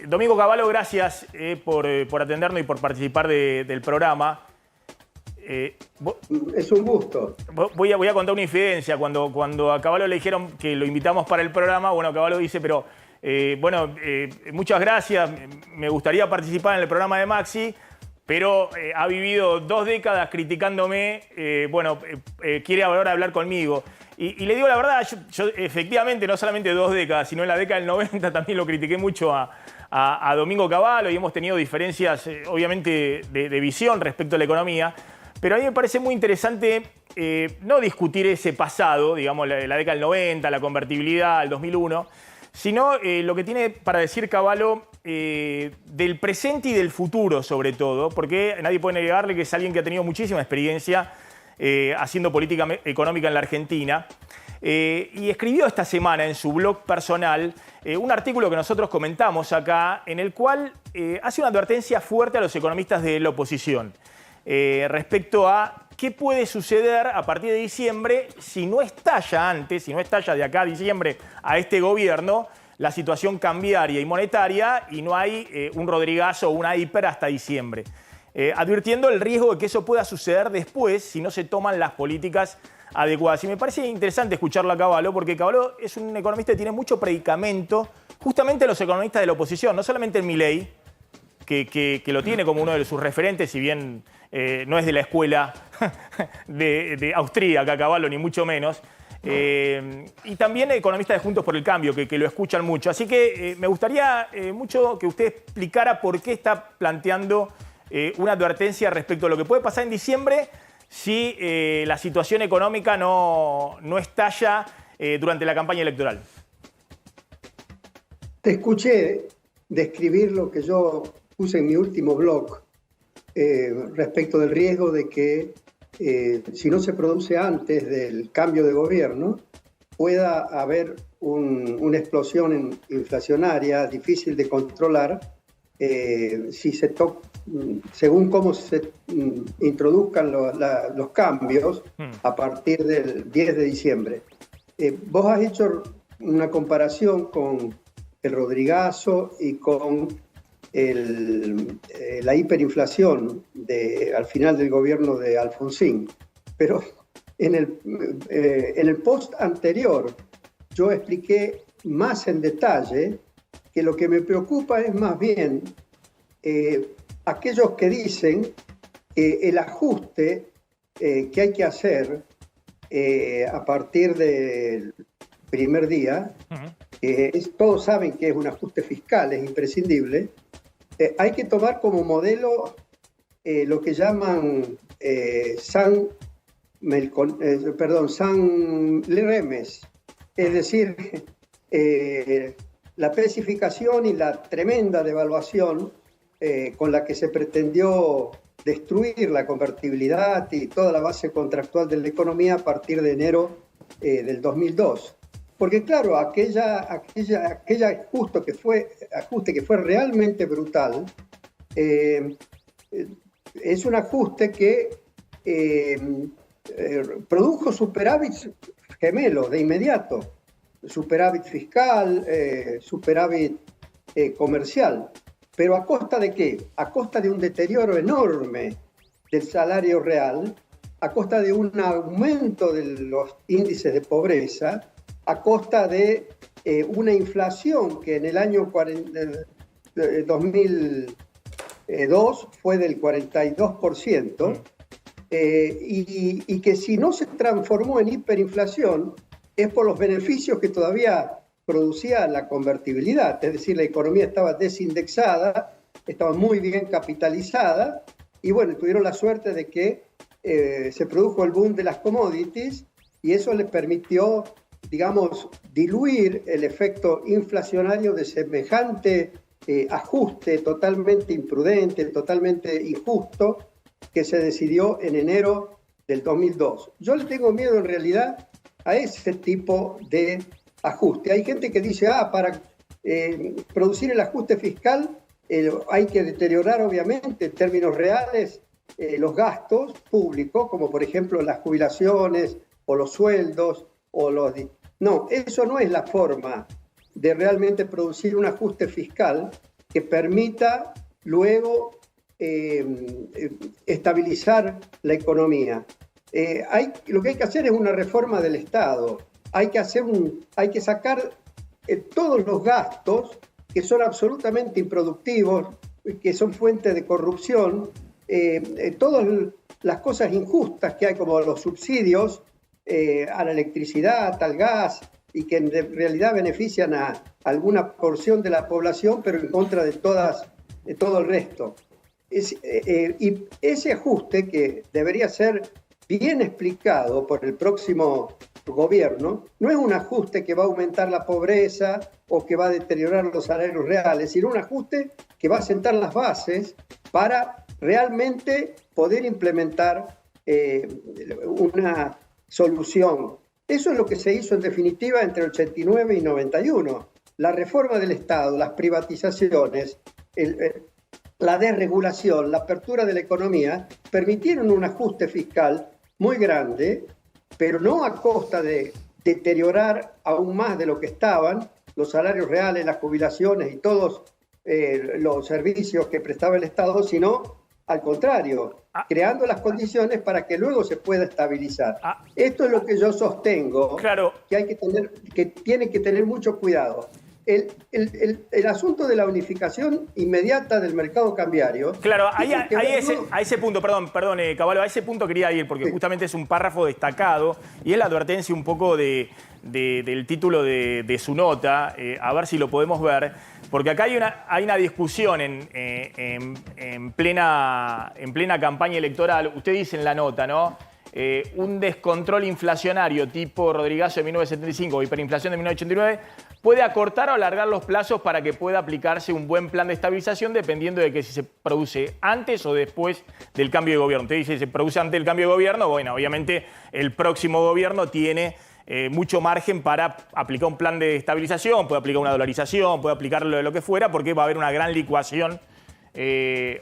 Domingo Cavallo, gracias por atendernos y por participar del programa. Es un gusto. Voy a contar una infidencia. Cuando a Cavallo le dijeron que lo invitamos para el programa, bueno, Cavallo dice, pero muchas gracias, me gustaría participar en el programa de Maxi, pero ha vivido 2 décadas criticándome, quiere ahora hablar conmigo. Y le digo la verdad, yo efectivamente no solamente 2 décadas, sino en la década del 90 también lo critiqué mucho a Domingo Cavallo y hemos tenido diferencias, obviamente, de visión respecto a la economía. Pero a mí me parece muy interesante no discutir ese pasado, digamos, la década del 90, la convertibilidad, el 2001, sino lo que tiene para decir Cavallo del presente y del futuro, sobre todo, porque nadie puede negarle que es alguien que ha tenido muchísima experiencia haciendo política económica en la Argentina. Y escribió esta semana en su blog personal un artículo que nosotros comentamos acá, en el cual hace una advertencia fuerte a los economistas de la oposición. Respecto a qué puede suceder a partir de diciembre si no estalla antes, si no estalla de acá a diciembre a este gobierno la situación cambiaria y monetaria y no hay un Rodrigazo o una hiper hasta diciembre. Advirtiendo el riesgo de que eso pueda suceder después si no se toman las políticas adecuadas. Y me parece interesante escucharlo a Cavallo porque Cavallo es un economista que tiene mucho predicamento justamente los economistas de la oposición, no solamente en Milei, que lo tiene como uno de sus referentes, si bien no es de la escuela de austríaca, Cavallo, ni mucho menos. Y también economistas de Juntos por el Cambio, que lo escuchan mucho. Así que me gustaría mucho que usted explicara por qué está planteando una advertencia respecto a lo que puede pasar en diciembre si la situación económica no estalla durante la campaña electoral. Te escuché describir lo que yo puse en mi último blog respecto del riesgo de que si no se produce antes del cambio de gobierno, pueda haber una explosión inflacionaria difícil de controlar según cómo se introduzcan los cambios a partir del 10 de diciembre. Vos has hecho una comparación con el Rodrigazo y con la hiperinflación al final del gobierno de Alfonsín. Pero en el post anterior yo expliqué más en detalle que lo que me preocupa es más bien aquellos que dicen que el ajuste que hay que hacer a partir del primer día, todos saben que es un ajuste fiscal, es imprescindible. Hay que tomar como modelo lo que llaman San Leremes, es decir, la especificación y la tremenda devaluación con la que se pretendió destruir la convertibilidad y toda la base contractual de la economía a partir de enero del 2002. Porque claro, aquella ajuste que fue realmente brutal, es un ajuste que produjo superávits gemelos de inmediato, superávit fiscal, superávit comercial. ¿Pero a costa de qué? A costa de un deterioro enorme del salario real, a costa de un aumento de los índices de pobreza, a costa de una inflación que en el año 2002 fue del 42%, y que si no se transformó en hiperinflación es por los beneficios que todavía producía la convertibilidad, es decir, la economía estaba desindexada, estaba muy bien capitalizada y bueno, tuvieron la suerte de que se produjo el boom de las commodities y eso les permitió, digamos, diluir el efecto inflacionario de semejante ajuste totalmente imprudente, totalmente injusto, que se decidió en enero del 2002. Yo le tengo miedo en realidad a ese tipo de ajuste. Hay gente que dice, para producir el ajuste fiscal hay que deteriorar obviamente en términos reales los gastos públicos, como por ejemplo las jubilaciones o los sueldos. No, eso no es la forma de realmente producir un ajuste fiscal que permita luego estabilizar la economía. Lo que hay que hacer es una reforma del Estado. Hay que sacar todos los gastos que son absolutamente improductivos, que son fuente de corrupción, todas las cosas injustas que hay, como los subsidios a la electricidad, al gas, y que en realidad benefician a alguna porción de la población, pero en contra de todo el resto. Y ese ajuste, que debería ser bien explicado por el próximo gobierno, no es un ajuste que va a aumentar la pobreza o que va a deteriorar los salarios reales, sino un ajuste que va a sentar las bases para realmente poder implementar una solución. Eso es lo que se hizo en definitiva entre 89 y 91. La reforma del Estado, las privatizaciones, la desregulación, la apertura de la economía, permitieron un ajuste fiscal muy grande, pero no a costa de deteriorar aún más de lo que estaban los salarios reales, las jubilaciones y todos los servicios que prestaba el Estado, sino al contrario, creando las condiciones para que luego se pueda estabilizar. Esto es lo que yo sostengo, claro, que tiene que tener mucho cuidado. El asunto de la unificación inmediata del mercado cambiario... Claro, a ese punto, perdón, Cavallo, a ese punto quería ir, porque justamente es un párrafo destacado y es la advertencia un poco del título de su nota, a ver si lo podemos ver, porque acá hay una discusión en plena campaña electoral. Usted dice en la nota, ¿no? Un descontrol inflacionario tipo Rodrigazo de 1975 o hiperinflación de 1989 puede acortar o alargar los plazos para que pueda aplicarse un buen plan de estabilización dependiendo de que si se produce antes o después del cambio de gobierno. Usted dice, si se produce antes del cambio de gobierno, bueno, obviamente el próximo gobierno tiene mucho margen para aplicar un plan de estabilización, puede aplicar una dolarización, puede aplicar lo que fuera, porque va a haber una gran licuación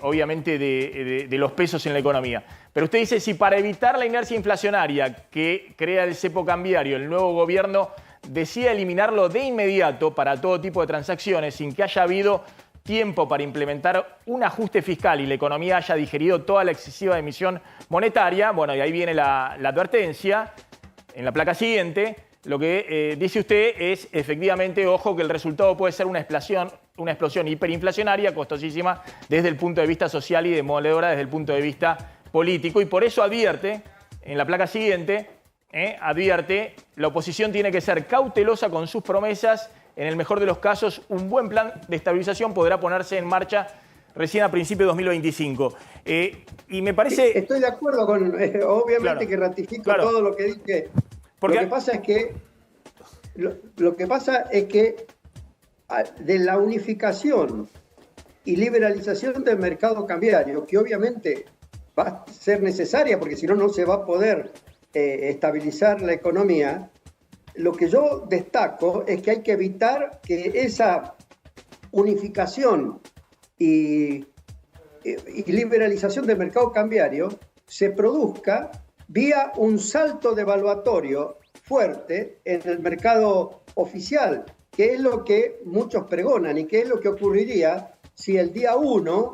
obviamente de los pesos en la economía. Pero usted dice, si para evitar la inercia inflacionaria que crea el cepo cambiario, el nuevo gobierno decide eliminarlo de inmediato para todo tipo de transacciones sin que haya habido tiempo para implementar un ajuste fiscal y la economía haya digerido toda la excesiva emisión monetaria, bueno, y ahí viene la advertencia en la placa siguiente. Lo que dice usted es, efectivamente, ojo, que el resultado puede ser una explosión hiperinflacionaria, costosísima desde el punto de vista social y demoledora desde el punto de vista político. Y por eso advierte, en la placa siguiente, la oposición tiene que ser cautelosa con sus promesas. En el mejor de los casos, un buen plan de estabilización podrá ponerse en marcha recién a principios de 2025. Y me parece... Estoy de acuerdo con... obviamente claro, que ratifico todo lo que dije. Porque lo que pasa es que de la unificación y liberalización del mercado cambiario, que obviamente va a ser necesaria porque si no, no se va a poder estabilizar la economía, lo que yo destaco es que hay que evitar que esa unificación y liberalización del mercado cambiario se produzca vía un salto devaluatorio fuerte en el mercado oficial, que es lo que muchos pregonan y que es lo que ocurriría si el día 1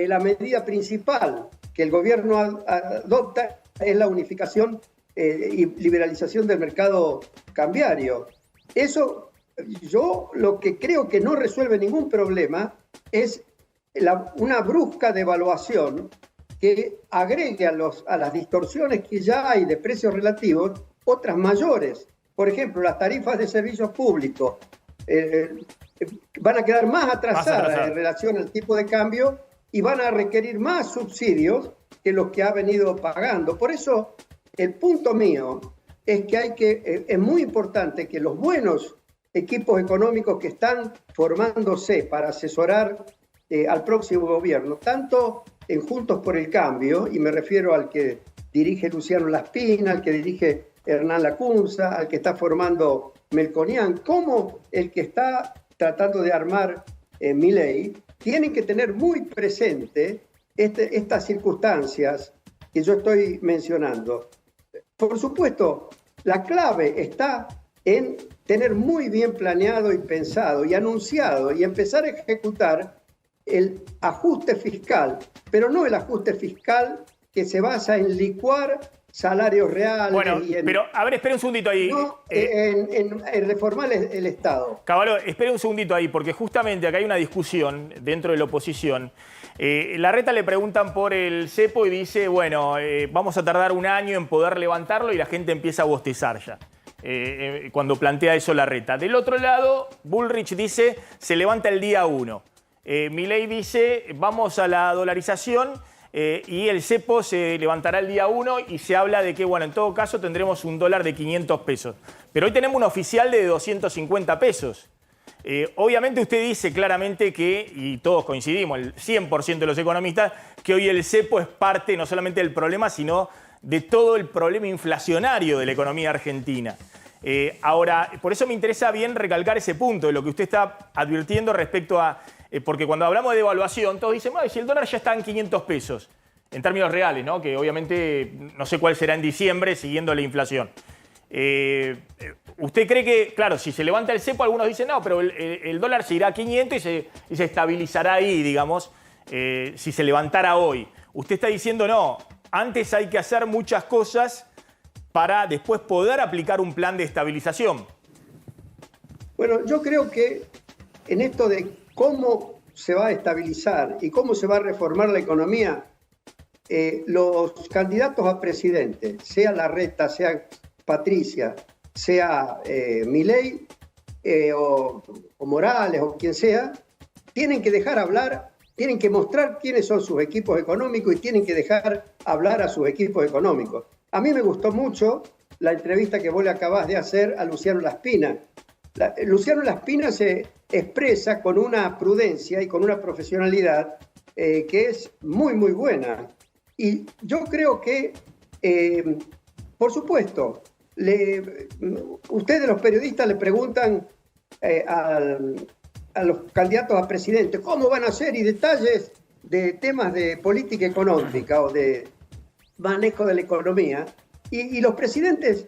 la medida principal que el gobierno adopta es la unificación y liberalización del mercado cambiario. Eso, yo lo que creo que no resuelve ningún problema es una brusca devaluación que agregue a las distorsiones que ya hay de precios relativos otras mayores. Por ejemplo, las tarifas de servicios públicos van a quedar más atrasadas en relación al tipo de cambio y van a requerir más subsidios que los que ha venido pagando. Por eso, el punto mío es que es muy importante que los buenos equipos económicos que están formándose para asesorar al próximo gobierno, tanto en Juntos por el Cambio, y me refiero al que dirige Luciano Laspina, al que dirige Hernán Lacunza, al que está formando Melconian, como el que está tratando de armar Milei, tienen que tener muy presente estas circunstancias que yo estoy mencionando. Por supuesto, la clave está en tener muy bien planeado y pensado y anunciado y empezar a ejecutar el ajuste fiscal, pero no el ajuste fiscal que se basa en licuar salarios reales. Bueno, y en, pero a ver, espere un segundito ahí. no, en reformar el Estado. Caballo, espere un segundito ahí, porque justamente acá hay una discusión dentro de la oposición. Larreta le preguntan por el cepo y dice, bueno, vamos a tardar un año en poder levantarlo, y la gente empieza a bostezar ya. Cuando plantea eso Larreta. Del otro lado, Bullrich dice, se levanta el día 1. Milei dice, vamos a la dolarización y el cepo se levantará el día 1, y se habla de que, bueno, en todo caso tendremos un dólar de 500 pesos. Pero hoy tenemos un oficial de 250 pesos. Obviamente usted dice claramente que, y todos coincidimos, el 100% de los economistas, que hoy el cepo es parte no solamente del problema, sino de todo el problema inflacionario de la economía argentina. Ahora, por eso me interesa bien recalcar ese punto de lo que usted está advirtiendo respecto a... porque cuando hablamos de devaluación, todos dicen, bueno, si el dólar ya está en 500 pesos, en términos reales, ¿no? Que obviamente no sé cuál será en diciembre siguiendo la inflación. ¿Usted cree que, claro, si se levanta el cepo, algunos dicen, no, pero el dólar se irá a 500 y se estabilizará ahí, digamos, si se levantara hoy? Usted está diciendo, no, antes hay que hacer muchas cosas para después poder aplicar un plan de estabilización. Bueno, yo creo que en esto de cómo se va a estabilizar y cómo se va a reformar la economía, los candidatos a presidente, sea Larreta, sea Patricia, sea Milei o Morales o quien sea, tienen que dejar hablar, tienen que mostrar quiénes son sus equipos económicos y tienen que dejar hablar a sus equipos económicos. A mí me gustó mucho la entrevista que vos le acabás de hacer a Luciano Laspina. Luciano Laspina se expresa con una prudencia y con una profesionalidad que es muy, muy buena. Y yo creo que, por supuesto, ustedes los periodistas le preguntan a los candidatos a presidente cómo van a hacer y detalles de temas de política económica o de manejo de la economía. Y los presidentes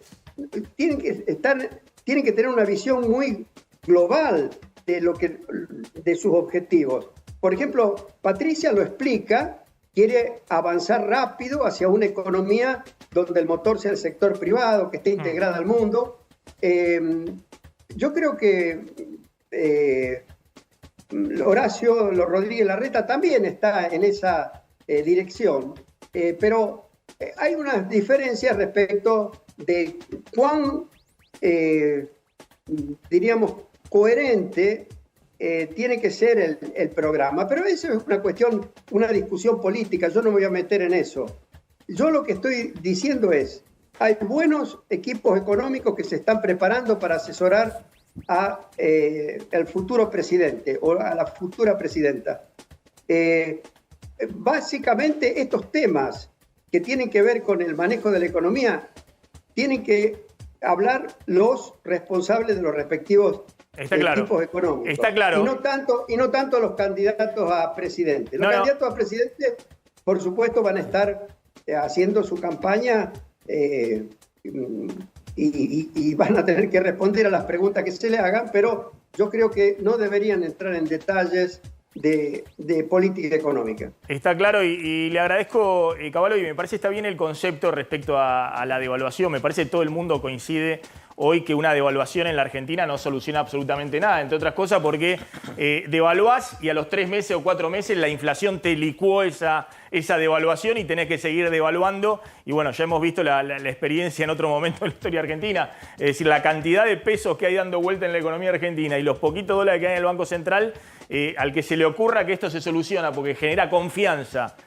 tienen que tener una visión muy global de sus objetivos. Por ejemplo, Patricia lo explica, quiere avanzar rápido hacia una economía donde el motor sea el sector privado, que esté integrada al mundo. Yo creo que Horacio Rodríguez Larreta también está en esa dirección, pero hay unas diferencias respecto de cuán, diríamos, coherente tiene que ser el programa. Pero eso es una cuestión, una discusión política, yo no me voy a meter en eso. Yo lo que estoy diciendo es, hay buenos equipos económicos que se están preparando para asesorar al futuro presidente o a la futura presidenta. Básicamente estos temas que tienen que ver con el manejo de la economía tienen que hablar los responsables de los respectivos equipos económicos. Está claro. Y no tanto los candidatos a presidente. Los candidatos a presidente, por supuesto, van a estar haciendo su campaña y van a tener que responder a las preguntas que se le hagan, pero yo creo que no deberían entrar en detalles de política económica. Está claro, y le agradezco, Caballo, y me parece que está bien el concepto respecto a la devaluación. Me parece que todo el mundo coincide, hoy que una devaluación en la Argentina no soluciona absolutamente nada, entre otras cosas porque devaluás y a los 3 meses o 4 meses la inflación te licuó esa devaluación y tenés que seguir devaluando. Y bueno, ya hemos visto la experiencia en otro momento de la historia argentina. Es decir, la cantidad de pesos que hay dando vuelta en la economía argentina y los poquitos dólares que hay en el Banco Central, al que se le ocurra que esto se soluciona porque genera confianza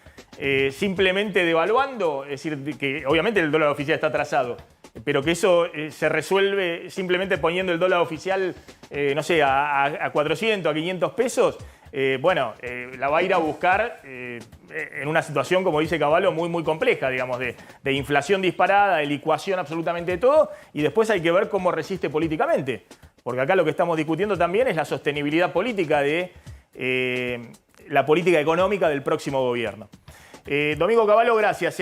simplemente devaluando, es decir, que obviamente el dólar oficial está atrasado, pero que eso se resuelve simplemente poniendo el dólar oficial, no sé, a 400, a 500 pesos, la va a ir a buscar en una situación, como dice Cavallo, muy, muy compleja, digamos, de inflación disparada, de licuación absolutamente de todo, y después hay que ver cómo resiste políticamente. Porque acá lo que estamos discutiendo también es la sostenibilidad política de la política económica del próximo gobierno. Domingo Cavallo, gracias.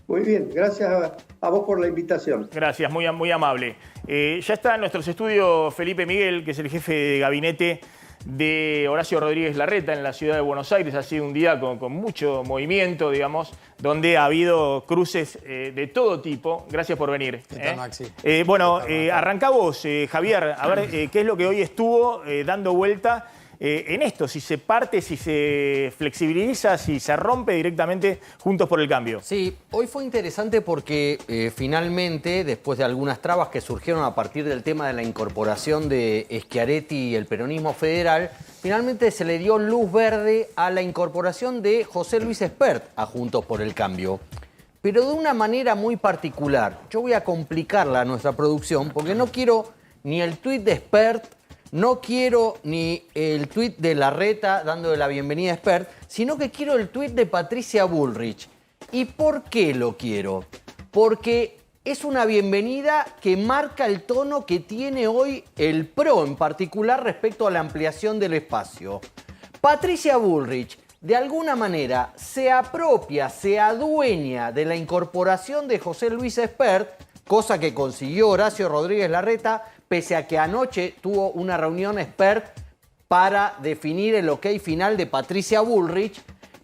Muy bien, gracias a vos por la invitación. Gracias, muy, muy amable. Ya está en nuestros estudios Felipe Miguel, que es el jefe de gabinete de Horacio Rodríguez Larreta en la ciudad de Buenos Aires. Ha sido un día con mucho movimiento, digamos, donde ha habido cruces de todo tipo. Gracias por venir. ¿Qué tal, Maxi? Arrancá vos, Javier, a ver qué es lo que hoy estuvo dando vuelta en esto, si se parte, si se flexibiliza, si se rompe directamente Juntos por el Cambio. Sí, hoy fue interesante porque finalmente, después de algunas trabas que surgieron a partir del tema de la incorporación de Schiaretti y el peronismo federal, finalmente se le dio luz verde a la incorporación de José Luis Espert a Juntos por el Cambio. Pero de una manera muy particular. Yo voy a complicarla a nuestra producción porque no quiero ni el tuit de Espert, no quiero ni el tuit de Larreta dándole la bienvenida a Espert, sino que quiero el tuit de Patricia Bullrich. ¿Y por qué lo quiero? Porque es una bienvenida que marca el tono que tiene hoy el PRO, en particular respecto a la ampliación del espacio. Patricia Bullrich, de alguna manera, se apropia, se adueña de la incorporación de José Luis Espert, cosa que consiguió Horacio Rodríguez Larreta, pese a que anoche tuvo una reunión Espert para definir el ok final de Patricia Bullrich.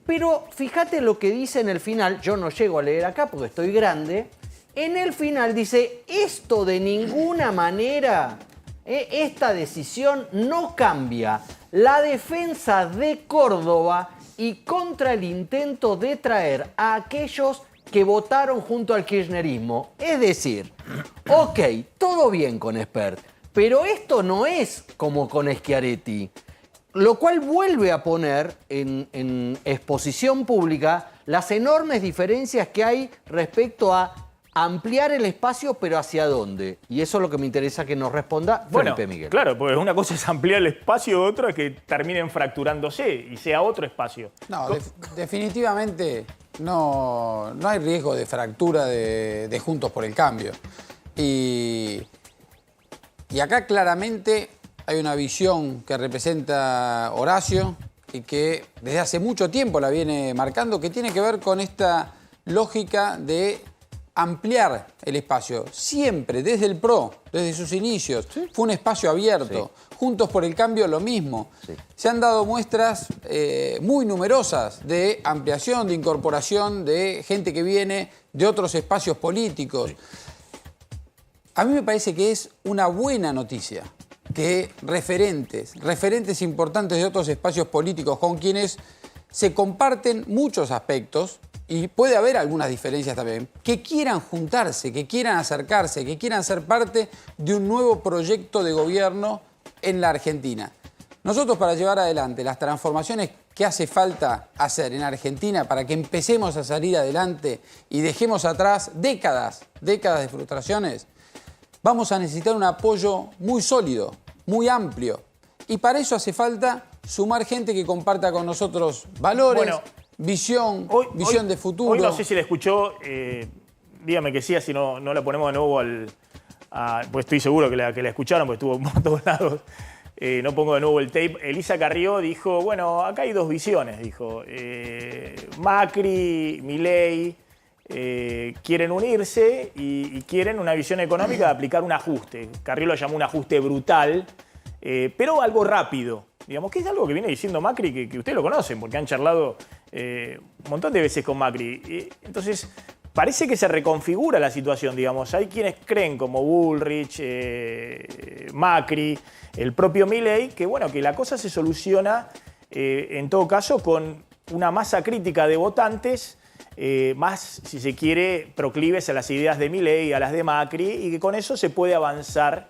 Pero fíjate lo que dice en el final, yo no llego a leer acá porque estoy grande. En el final dice, esto de ninguna manera, esta decisión no cambia la defensa de Córdoba y contra el intento de traer a aquellos que votaron junto al kirchnerismo. Es decir, ok, todo bien con Espert, pero esto no es como con Schiaretti, lo cual vuelve a poner en exposición pública las enormes diferencias que hay respecto a ampliar el espacio, pero ¿hacia dónde? Y eso es lo que me interesa que nos responda Felipe Miguel. Claro, porque una cosa es ampliar el espacio, otra es que terminen fracturándose y sea otro espacio. No, definitivamente no hay riesgo de fractura de Juntos por el Cambio. Y acá claramente hay una visión que representa Horacio y que desde hace mucho tiempo la viene marcando, que tiene que ver con esta lógica de ampliar el espacio. Siempre, desde el PRO, desde sus inicios, fue un espacio abierto. Sí. Juntos por el Cambio, lo mismo. Sí. Se han dado muestras muy numerosas de ampliación, de incorporación de gente que viene de otros espacios políticos. Sí. A mí me parece que es una buena noticia que referentes importantes de otros espacios políticos con quienes se comparten muchos aspectos, y puede haber algunas diferencias también, que quieran juntarse, que quieran acercarse, que quieran ser parte de un nuevo proyecto de gobierno en la Argentina. Nosotros, para llevar adelante las transformaciones que hace falta hacer en Argentina para que empecemos a salir adelante y dejemos atrás décadas de frustraciones, vamos a necesitar un apoyo muy sólido, muy amplio. Y para eso hace falta sumar gente que comparta con nosotros valores, visión de futuro. Hoy no sé si la escuchó, dígame que sí, así no la ponemos de nuevo pues estoy seguro que la escucharon, porque estuvo por todos lados. No pongo de nuevo el tape. Elisa Carrió dijo, bueno, acá hay dos visiones, dijo. Macri, Milei, quieren unirse y quieren una visión económica de aplicar un ajuste. Carrió lo llamó un ajuste brutal, pero algo rápido. Digamos, que es algo que viene diciendo Macri, que ustedes lo conocen, porque han charlado un montón de veces con Macri. Entonces, parece que se reconfigura la situación, digamos. Hay quienes creen, como Bullrich, Macri, el propio Milei, que bueno, que la cosa se soluciona en todo caso con una masa crítica de votantes más, si se quiere, proclives a las ideas de Milei y a las de Macri, y que con eso se puede avanzar.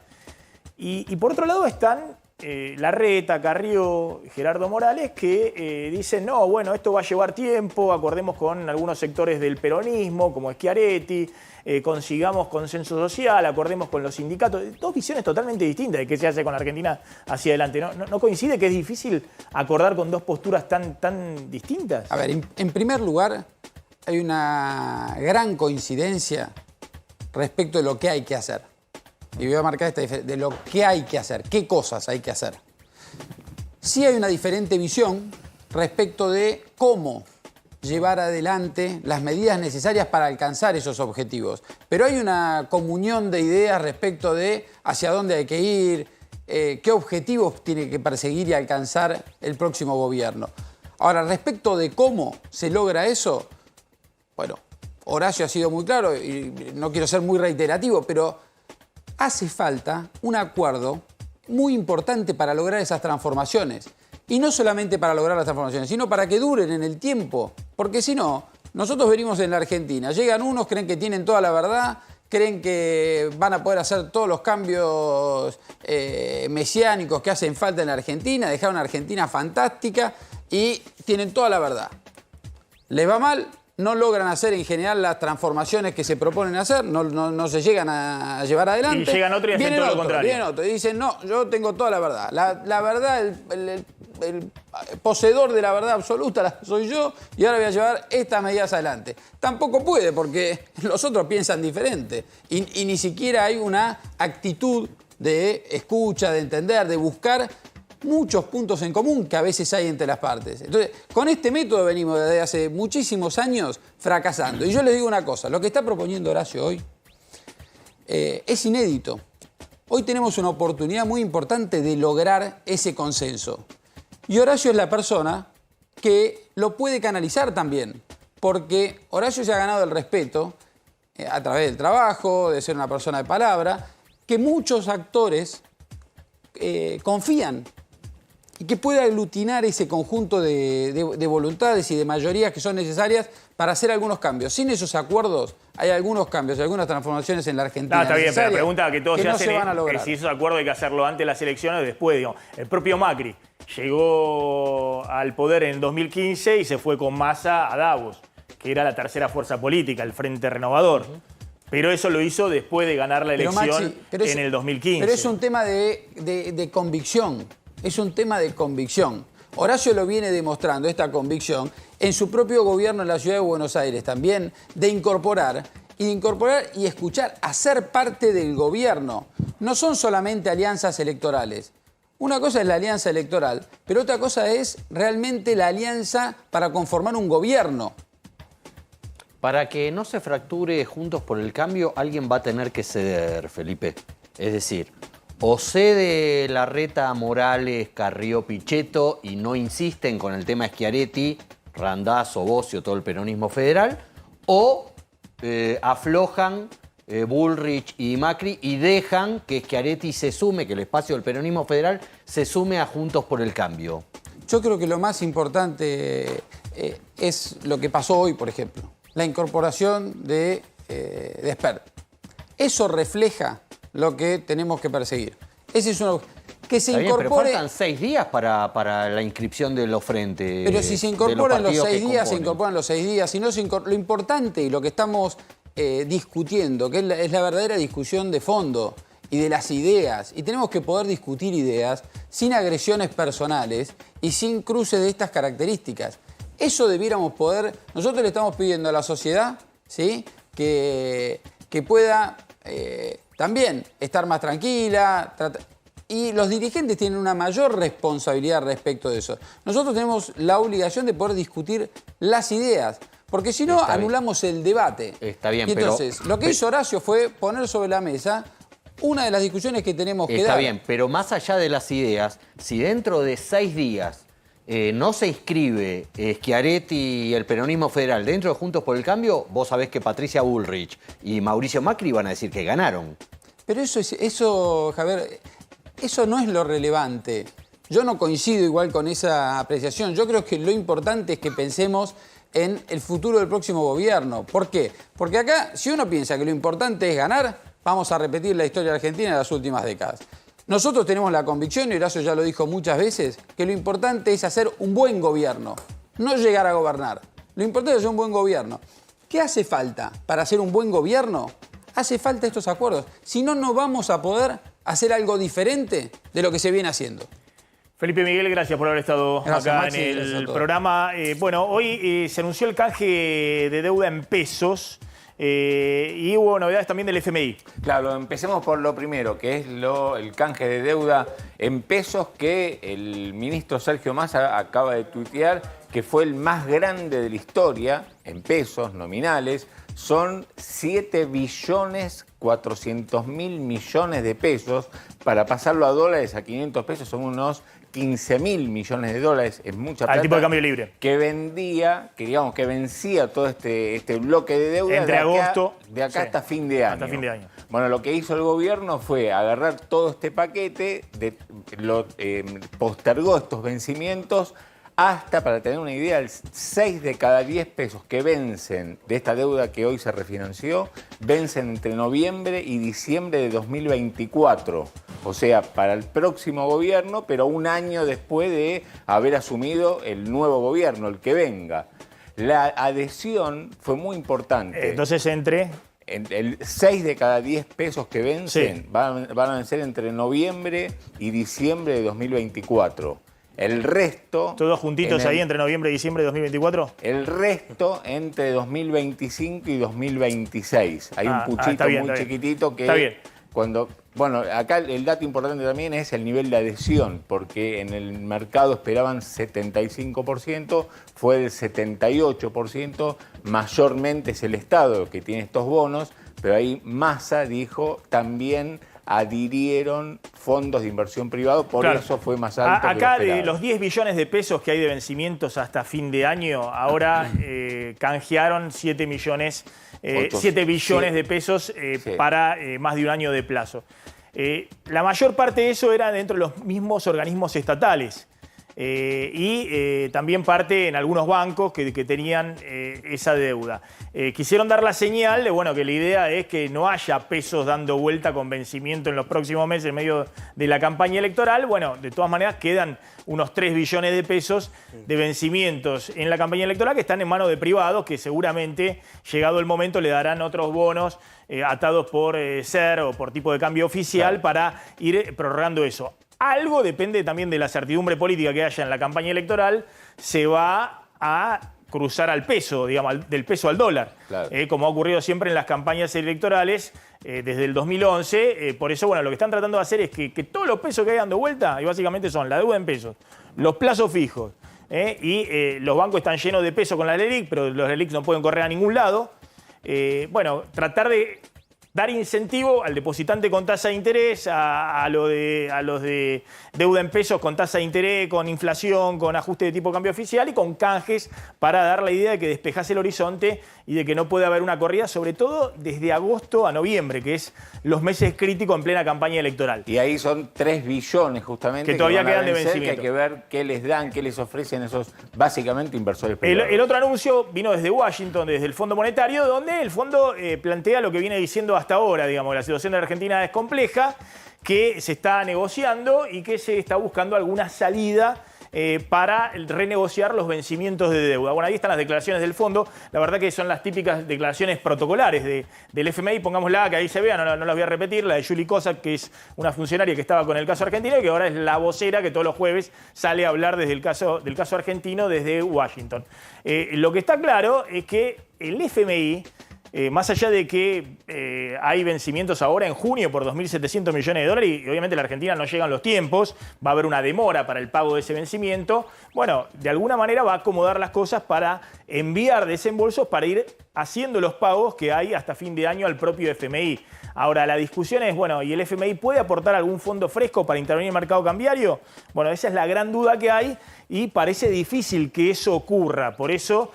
Y por otro lado están Larreta, Carrió, Gerardo Morales, que dicen, no, bueno, esto va a llevar tiempo, acordemos con algunos sectores del peronismo, como Schiaretti, consigamos consenso social, acordemos con los sindicatos. Dos visiones totalmente distintas de qué se hace con la Argentina hacia adelante. ¿No coincide que es difícil acordar con dos posturas tan distintas? A ver, en primer lugar, hay una gran coincidencia respecto de lo que hay que hacer. Y voy a marcar esta diferencia, de lo que hay que hacer, qué cosas hay que hacer. Sí hay una diferente visión respecto de cómo llevar adelante las medidas necesarias para alcanzar esos objetivos. Pero hay una comunión de ideas respecto de hacia dónde hay que ir, qué objetivos tiene que perseguir y alcanzar el próximo gobierno. Ahora, respecto de cómo se logra eso, bueno, Horacio ha sido muy claro y no quiero ser muy reiterativo, pero hace falta un acuerdo muy importante para lograr esas transformaciones. Y no solamente para lograr las transformaciones, sino para que duren en el tiempo. Porque si no, nosotros venimos en la Argentina, llegan unos, creen que tienen toda la verdad, creen que van a poder hacer todos los cambios mesiánicos que hacen falta en la Argentina, dejar una Argentina fantástica y tienen toda la verdad. Les va mal, no logran hacer en general las transformaciones que se proponen hacer, no se llegan a llevar adelante. Y llegan otros y hacen todo lo contrario. Vienen otros y dicen, no, yo tengo toda la verdad. La verdad, el poseedor de la verdad absoluta soy yo y ahora voy a llevar estas medidas adelante. Tampoco puede porque los otros piensan diferente y ni siquiera hay una actitud de escucha, de entender, de buscar muchos puntos en común que a veces hay entre las partes. Entonces, con este método venimos desde hace muchísimos años fracasando. Y yo les digo una cosa, lo que está proponiendo Horacio hoy es inédito. Hoy tenemos una oportunidad muy importante de lograr ese consenso. Y Horacio es la persona que lo puede canalizar también, porque Horacio se ha ganado el respeto a través del trabajo, de ser una persona de palabra, que muchos actores confían y que puede aglutinar ese conjunto de voluntades y de mayorías que son necesarias para hacer algunos cambios. Sin esos acuerdos hay algunos cambios, algunas transformaciones en la Argentina. No, está bien, pero la pregunta que todos se hacen van a es lograr. si esos acuerdos hay que hacerlo antes de las elecciones o después. Digamos. El propio Macri llegó al poder en 2015 y se fue con Massa a Davos, que era la tercera fuerza política, el Frente Renovador. Pero eso lo hizo después de ganar la elección en el 2015. Pero es un tema de convicción. Es un tema de convicción. Horacio lo viene demostrando, esta convicción, en su propio gobierno en la ciudad de Buenos Aires también, de incorporar y escuchar, hacer parte del gobierno. No son solamente alianzas electorales. Una cosa es la alianza electoral, pero otra cosa es realmente la alianza para conformar un gobierno. Para que no se fracture Juntos por el Cambio, alguien va a tener que ceder, Felipe. Es decir, o cede Larreta, Morales, Carrió, Pichetto y no insisten con el tema Schiaretti, Randazzo, Bocio, todo el peronismo federal, o aflojan Bullrich y Macri y dejan que Schiaretti se sume, que el espacio del peronismo federal se sume a Juntos por el Cambio. Yo creo que lo más importante es lo que pasó hoy, por ejemplo, la incorporación de Espert. Eso refleja lo que tenemos que perseguir. Ese es uno que se incorpore. Pero faltan 6 días para la inscripción de los frentes. Pero si se incorporan los 6 días, se incorporan los 6 días. Si no lo importante y lo que estamos discutiendo, que es la verdadera discusión de fondo y de las ideas. Y tenemos que poder discutir ideas sin agresiones personales y sin cruce de estas características. Eso debiéramos poder. Nosotros le estamos pidiendo a la sociedad, ¿sí?, que pueda también estar más tranquila. Y los dirigentes tienen una mayor responsabilidad respecto de eso. Nosotros tenemos la obligación de poder discutir las ideas, porque si no, anulamos el debate. Está bien, y entonces, lo que hizo Horacio fue poner sobre la mesa una de las discusiones que tenemos que dar. Está bien, pero más allá de las ideas, si dentro de 6 días no se inscribe Schiaretti y el peronismo federal dentro de Juntos por el Cambio, vos sabés que Patricia Bullrich y Mauricio Macri van a decir que ganaron. Pero eso, Javier, eso no es lo relevante. Yo no coincido igual con esa apreciación. Yo creo que lo importante es que pensemos en el futuro del próximo gobierno. ¿Por qué? Porque acá, si uno piensa que lo importante es ganar, vamos a repetir la historia argentina de las últimas décadas. Nosotros tenemos la convicción, y Horacio ya lo dijo muchas veces, que lo importante es hacer un buen gobierno, no llegar a gobernar. Lo importante es hacer un buen gobierno. ¿Qué hace falta para hacer un buen gobierno? Hace falta estos acuerdos. Si no, no vamos a poder hacer algo diferente de lo que se viene haciendo. Felipe Miguel, gracias por haber estado Gracias, acá Maxi, en gracias a el todos. programa. Bueno, hoy se anunció el canje de deuda en pesos y hubo novedades también del FMI. Claro, empecemos por lo primero, que es el canje de deuda en pesos que el ministro Sergio Massa acaba de tuitear, que fue el más grande de la historia, en pesos nominales. Son 7.400.000.000.000 de pesos. Para pasarlo a dólares, a 500 pesos, son unos 15.000 millones de dólares, es mucha plata. Al tipo de cambio libre. Que vencía todo este bloque de deuda Entre agosto, de acá sí, hasta fin de año. hasta fin de año. Bueno, lo que hizo el gobierno fue agarrar todo este paquete, postergó estos vencimientos hasta, para tener una idea, 6 de cada 10 pesos que vencen de esta deuda que hoy se refinanció, vencen entre noviembre y diciembre de 2024. O sea, para el próximo gobierno, pero un año después de haber asumido el nuevo gobierno, el que venga. La adhesión fue muy importante. Entonces, El 6 de cada 10 pesos que vencen Sí. van a vencer entre noviembre y diciembre de 2024. El resto... ¿Todos juntitos ahí entre noviembre y diciembre de 2024? El resto entre 2025 y 2026. Hay un puchito está bien, muy está bien. chiquitito que... Está bien. Bueno, acá el dato importante también es el nivel de adhesión, porque en el mercado esperaban 75%, fue del 78%, mayormente es el Estado que tiene estos bonos, pero ahí Massa dijo también adhirieron fondos de inversión privado, por Claro. eso fue más alto. Acá que lo de esperado. los 10 billones de pesos que hay de vencimientos hasta fin de año, ahora canjearon 7 billones Sí. de pesos Sí. para más de un año de plazo. La mayor parte de eso era dentro de los mismos organismos estatales. Y también parte en algunos bancos que tenían esa deuda. Quisieron dar la señal de que la idea es que no haya pesos dando vuelta con vencimiento en los próximos meses en medio de la campaña electoral. Bueno, de todas maneras quedan unos 3 billones de pesos de vencimientos en la campaña electoral que están en manos de privados que seguramente, llegado el momento, le darán otros bonos atados por SER o por tipo de cambio oficial para ir prorrogando eso. Algo depende también de la certidumbre política que haya en la campaña electoral, se va a cruzar al peso, digamos, del peso al dólar, Claro. Como ha ocurrido siempre en las campañas electorales desde el 2011. Por eso, lo que están tratando de hacer es que todos los pesos que hay dando vuelta, y básicamente son la deuda en pesos, los plazos fijos, y los bancos están llenos de pesos con las LELIQ, pero los LELIQ no pueden correr a ningún lado. Tratar de dar incentivo al depositante con tasa de interés, a los de deuda en pesos con tasa de interés, con inflación, con ajuste de tipo de cambio oficial y con canjes para dar la idea de que despejase el horizonte y de que no puede haber una corrida, sobre todo desde agosto a noviembre, que es los meses críticos en plena campaña electoral. Y ahí son 3 billones justamente Que todavía van a quedan de vencer, vencimiento. que hay que ver qué les dan, qué les ofrecen esos, básicamente, inversores privados. El otro anuncio vino desde Washington, desde el Fondo Monetario, donde el fondo plantea lo que viene diciendo hasta ahora, digamos, la situación de la Argentina es compleja, que se está negociando y que se está buscando alguna salida para renegociar los vencimientos de deuda. Bueno, ahí están las declaraciones del fondo. La verdad que son las típicas declaraciones protocolares del FMI. Pongámosla, que ahí se vea, no las voy a repetir. La de Julie Kosak, que es una funcionaria que estaba con el caso argentino y que ahora es la vocera que todos los jueves sale a hablar del caso argentino desde Washington. Lo que está claro es que el FMI, más allá de que hay vencimientos ahora en junio por 2.700 millones de dólares y obviamente la Argentina no llegan los tiempos, va a haber una demora para el pago de ese vencimiento, de alguna manera va a acomodar las cosas para enviar desembolsos para ir haciendo los pagos que hay hasta fin de año al propio FMI. Ahora, la discusión es, bueno, ¿y el FMI puede aportar algún fondo fresco para intervenir en el mercado cambiario? Bueno, esa es la gran duda que hay y parece difícil que eso ocurra. Por eso,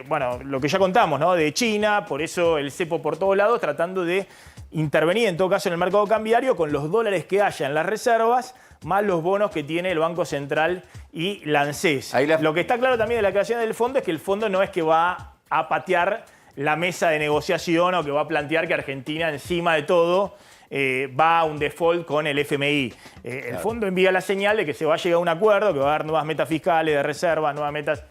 bueno, lo que ya contamos, ¿no? De China, por eso el cepo por todos lados, tratando de intervenir en todo caso en el mercado cambiario con los dólares que haya en las reservas, más los bonos que tiene el Banco Central y la ANSES. Lo que está claro también de la creación del fondo es que el fondo no es que va a patear la mesa de negociación o que va a plantear que Argentina, encima de todo, va a un default con el FMI. El fondo envía la señal de que se va a llegar a un acuerdo, que va a haber nuevas metas fiscales de reserva, nuevas metas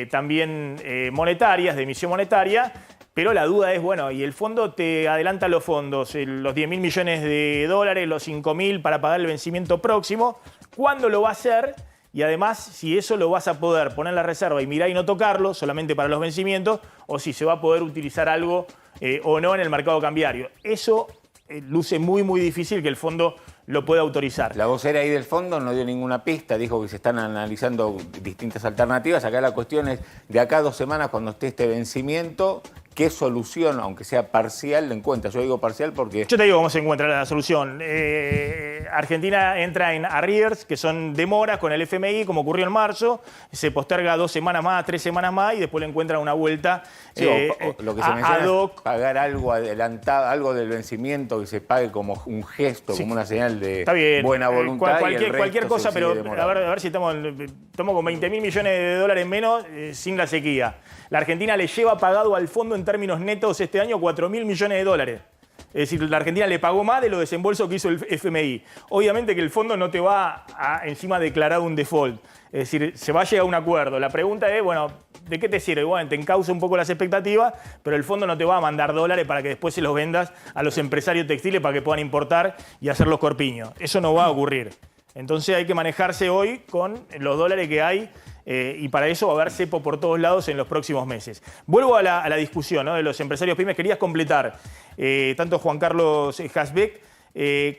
también monetarias, de emisión monetaria, pero la duda es, bueno, y el fondo te adelanta los fondos, los 10.000 millones de dólares, los 5.000 para pagar el vencimiento próximo, ¿cuándo lo va a hacer? Y además, si eso lo vas a poder poner en la reserva y mirar y no tocarlo, solamente para los vencimientos, o si se va a poder utilizar algo o no en el mercado cambiario. Eso luce muy, muy difícil que el fondo lo pueda autorizar. La vocera ahí del fondo no dio ninguna pista, dijo que se están analizando distintas alternativas. Acá la cuestión es, de acá a 2 semanas, cuando esté este vencimiento, ¿qué solución, aunque sea parcial, le encuentra? Yo digo parcial porque... Yo te digo cómo se encuentra la solución. Argentina entra en arrears, que son demoras con el FMI, como ocurrió en marzo, se posterga 2 semanas más, 3 semanas más, y después le encuentran una vuelta sí, lo que se menciona es pagar algo adelantado, algo del vencimiento que se pague como un gesto, sí, como una señal de buena voluntad. Cualquier cosa, pero a ver si estamos con 20.000 millones de dólares menos sin la sequía. La Argentina le lleva pagado al fondo en términos netos este año 4.000 millones de dólares. Es decir, la Argentina le pagó más de los desembolsos que hizo el FMI. Obviamente que el fondo no te va a encima declarar un default. Es decir, se va a llegar a un acuerdo. La pregunta es, bueno, ¿de qué te sirve? Bueno, te encausa un poco las expectativas, pero el fondo no te va a mandar dólares para que después se los vendas a los empresarios textiles para que puedan importar y hacer los corpiños. Eso no va a ocurrir. Entonces hay que manejarse hoy con los dólares que hay y para eso va a haber cepo por todos lados en los próximos meses. Vuelvo a la discusión, ¿no?, de los empresarios pymes. Querías completar, tanto Juan Carlos Hasbeck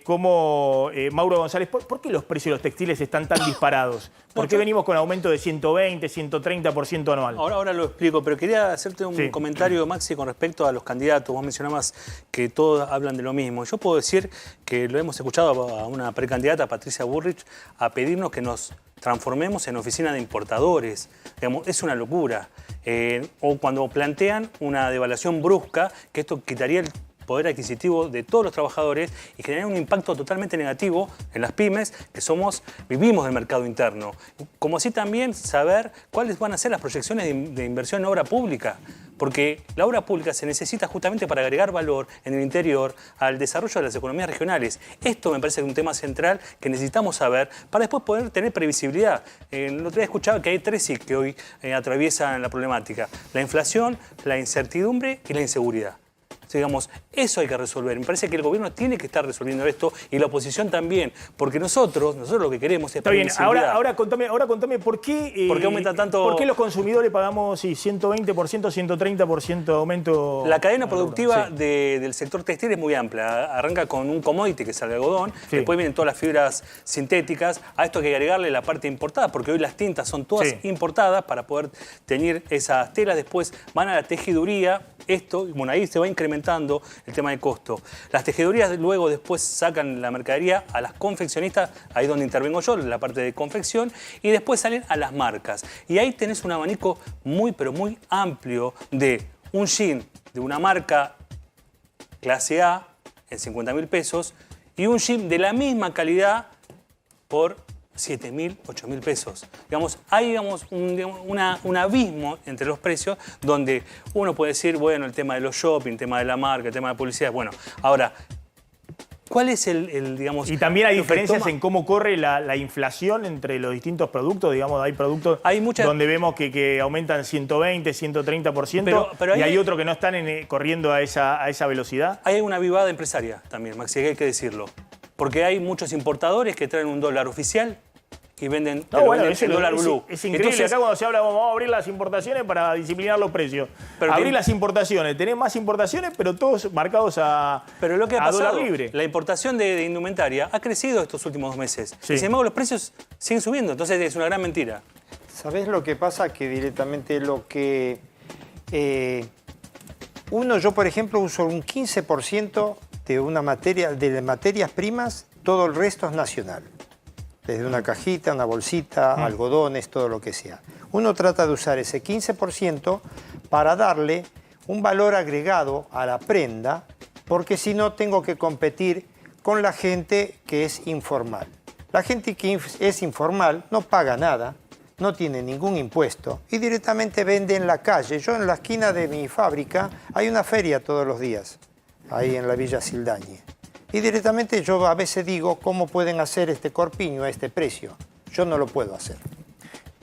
como Mauro González, ¿por qué los precios de los textiles están tan disparados? ¿Por qué venimos con aumento de 120, 130% anual? Ahora lo explico, pero quería hacerte un comentario, Maxi, con respecto a los candidatos. Vos mencionabas que todos hablan de lo mismo. Yo puedo decir que lo hemos escuchado a una precandidata, Patricia Bullrich, a pedirnos que nos transformemos en oficina de importadores. Digamos, es una locura. O cuando plantean una devaluación brusca, que esto quitaría el poder adquisitivo de todos los trabajadores y generar un impacto totalmente negativo en las pymes que vivimos del mercado interno. Como así también saber cuáles van a ser las proyecciones de inversión en obra pública, porque la obra pública se necesita justamente para agregar valor en el interior al desarrollo de las economías regionales. Esto me parece un tema central que necesitamos saber para después poder tener previsibilidad. El otro día escuchaba que hay 3 SIC que hoy atraviesan la problemática: la inflación, la incertidumbre y la inseguridad. Digamos, eso hay que resolver. Me parece que el gobierno tiene que estar resolviendo esto y la oposición también, porque nosotros lo que queremos es... Está bien, ahora contame ¿por qué aumenta tanto? ¿Por qué los consumidores pagamos 120%, 130% de aumento? La cadena productiva del sector textil es muy amplia. Arranca con un commodity que es el algodón, después vienen todas las fibras sintéticas. A esto hay que agregarle la parte importada, porque hoy las tintas son todas importadas para poder teñir esas telas. Después van a la tejiduría. Bueno, ahí se va incrementando el tema de costo. Las tejedurías luego después sacan la mercadería a las confeccionistas, ahí es donde intervengo yo, la parte de confección, y después salen a las marcas. Y ahí tenés un abanico muy, pero muy amplio de un jean de una marca clase A en 50.000 pesos y un jean de la misma calidad por 7.000, 8.000 pesos. Digamos, hay un abismo entre los precios donde uno puede decir, bueno, el tema de los shopping, el tema de la marca, el tema de la publicidad. Bueno, ahora, ¿cuál es digamos... Y también hay diferencias en cómo corre la inflación entre los distintos productos. Digamos, hay productos donde vemos que aumentan 120, 130%, pero y hay otros que no están corriendo a esa velocidad. Hay una avivada empresaria también, Maxi, hay que decirlo. Porque hay muchos importadores que traen un dólar oficial y venden el dólar blue. Es increíble. Entonces, acá cuando se habla, vamos a abrir las importaciones para disciplinar los precios. Abrir las importaciones, tenés más importaciones, pero todos marcados a dólar libre. La importación de indumentaria ha crecido estos últimos 2 meses. Y sin embargo, los precios siguen subiendo. Entonces es una gran mentira. ¿Sabés lo que pasa? Que directamente lo que... yo por ejemplo uso un 15% de una materia, de materias primas, todo el resto es nacional. Desde una cajita, una bolsita, algodones, todo lo que sea. Uno trata de usar ese 15% para darle un valor agregado a la prenda, porque si no tengo que competir con la gente que es informal. La gente que es informal no paga nada, no tiene ningún impuesto y directamente vende en la calle. Yo en la esquina de mi fábrica hay una feria todos los días, ahí en la Villa Sildañe. Y directamente yo a veces digo, ¿cómo pueden hacer este corpiño a este precio? Yo no lo puedo hacer.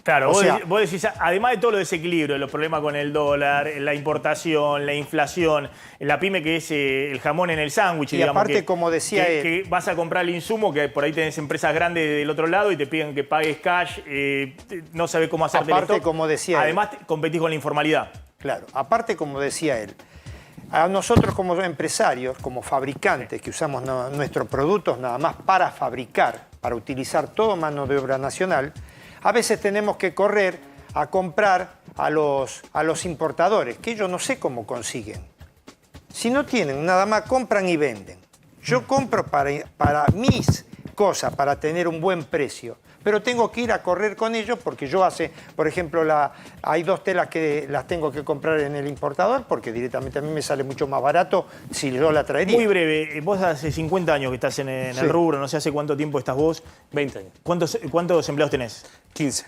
Claro, vos decís, además de todo lo desequilibrio, los problemas con el dólar, la importación, la inflación, la pyme que es el jamón en el sándwich, y digamos, aparte, como decía él, que vas a comprar el insumo, que por ahí tenés empresas grandes del otro lado y te piden que pagues cash, no sabés cómo hacerte el aparte, stock. como decía además, competís con la informalidad. Claro, aparte, como decía él, a nosotros como empresarios, como fabricantes, que usamos nuestros productos nada más para fabricar, para utilizar todo mano de obra nacional, a veces tenemos que correr a comprar a los importadores, que ellos no sé cómo consiguen. Si no tienen, nada más compran y venden. Yo compro para mis cosas, para tener un buen precio, pero tengo que ir a correr con ellos porque yo por ejemplo, hay 2 telas que las tengo que comprar en el importador porque directamente a mí me sale mucho más barato si yo la traería. Muy breve, vos hace 50 años que estás en el rubro, no sé hace cuánto tiempo estás vos. 20 años. ¿Cuántos empleados tenés? 15.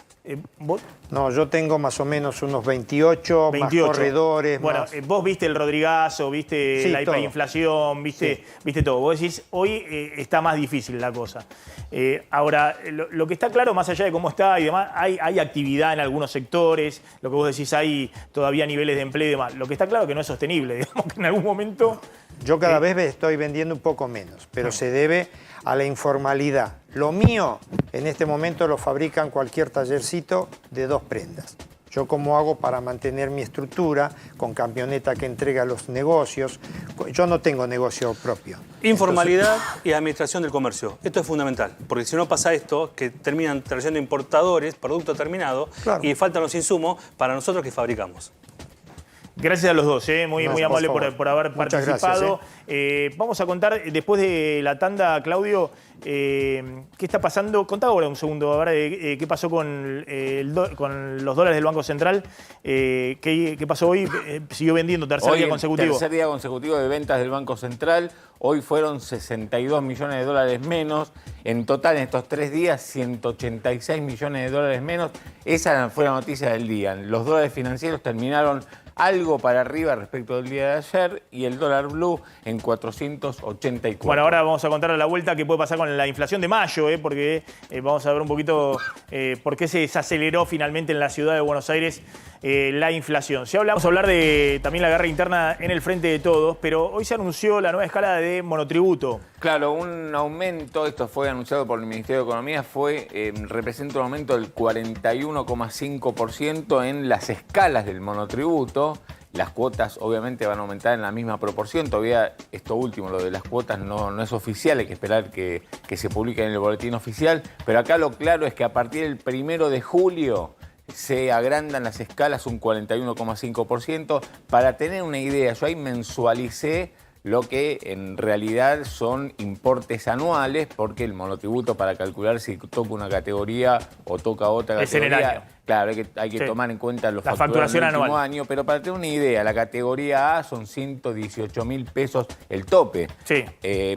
¿Vos? No, yo tengo más o menos unos 28, más corredores. Bueno, más... vos viste el Rodrigazo, viste sí, la hiperinflación, viste todo. Vos decís, hoy está más difícil la cosa. Ahora, lo que está claro, más allá de cómo está y demás, hay actividad en algunos sectores, lo que vos decís, hay todavía niveles de empleo y demás. Lo que está claro es que no es sostenible, digamos que en algún momento... Yo cada vez estoy vendiendo un poco menos, pero se debe a la informalidad. Lo mío, en este momento lo fabrican cualquier tallercito de 2 prendas. Yo cómo hago para mantener mi estructura con camioneta que entrega a los negocios. Yo no tengo negocio propio. Informalidad y administración del comercio. Esto es fundamental, porque si no pasa esto, que terminan trayendo importadores, producto terminado, claro, y faltan los insumos para nosotros que fabricamos. Gracias a los dos, muy amable por haber participado. Gracias, vamos a contar, después de la tanda, Claudio, qué está pasando. Contá ahora un segundo, a ver qué pasó con los dólares del Banco Central. ¿Qué pasó hoy? Siguió vendiendo, tercer día consecutivo. Tercer día consecutivo de ventas del Banco Central. Hoy fueron 62 millones de dólares menos. En total, en estos 3 días, 186 millones de dólares menos. Esa fue la noticia del día. Los dólares financieros terminaron algo para arriba respecto del día de ayer y el dólar blue en 484. Bueno, ahora vamos a contar a la vuelta qué puede pasar con la inflación de mayo, porque vamos a ver un poquito por qué se desaceleró finalmente en la ciudad de Buenos Aires la inflación. Vamos a hablar de también la guerra interna en el frente de todos, pero hoy se anunció la nueva escala de monotributo. Claro, un aumento, esto fue anunciado por el Ministerio de Economía, representa un aumento del 41,5% en las escalas del monotributo. Las cuotas obviamente van a aumentar en la misma proporción. Todavía esto último, lo de las cuotas, no es oficial, hay que esperar que se publique en el boletín oficial. Pero acá lo claro es que a partir del 1 de julio se agrandan las escalas un 41,5%. Para tener una idea, yo ahí mensualicé lo que en realidad son importes anuales, porque el monotributo para calcular si toca una categoría o toca otra categoría, claro, hay que tomar en cuenta la facturación del último año, pero para tener una idea, la categoría A son 118.000 pesos el tope. Sí.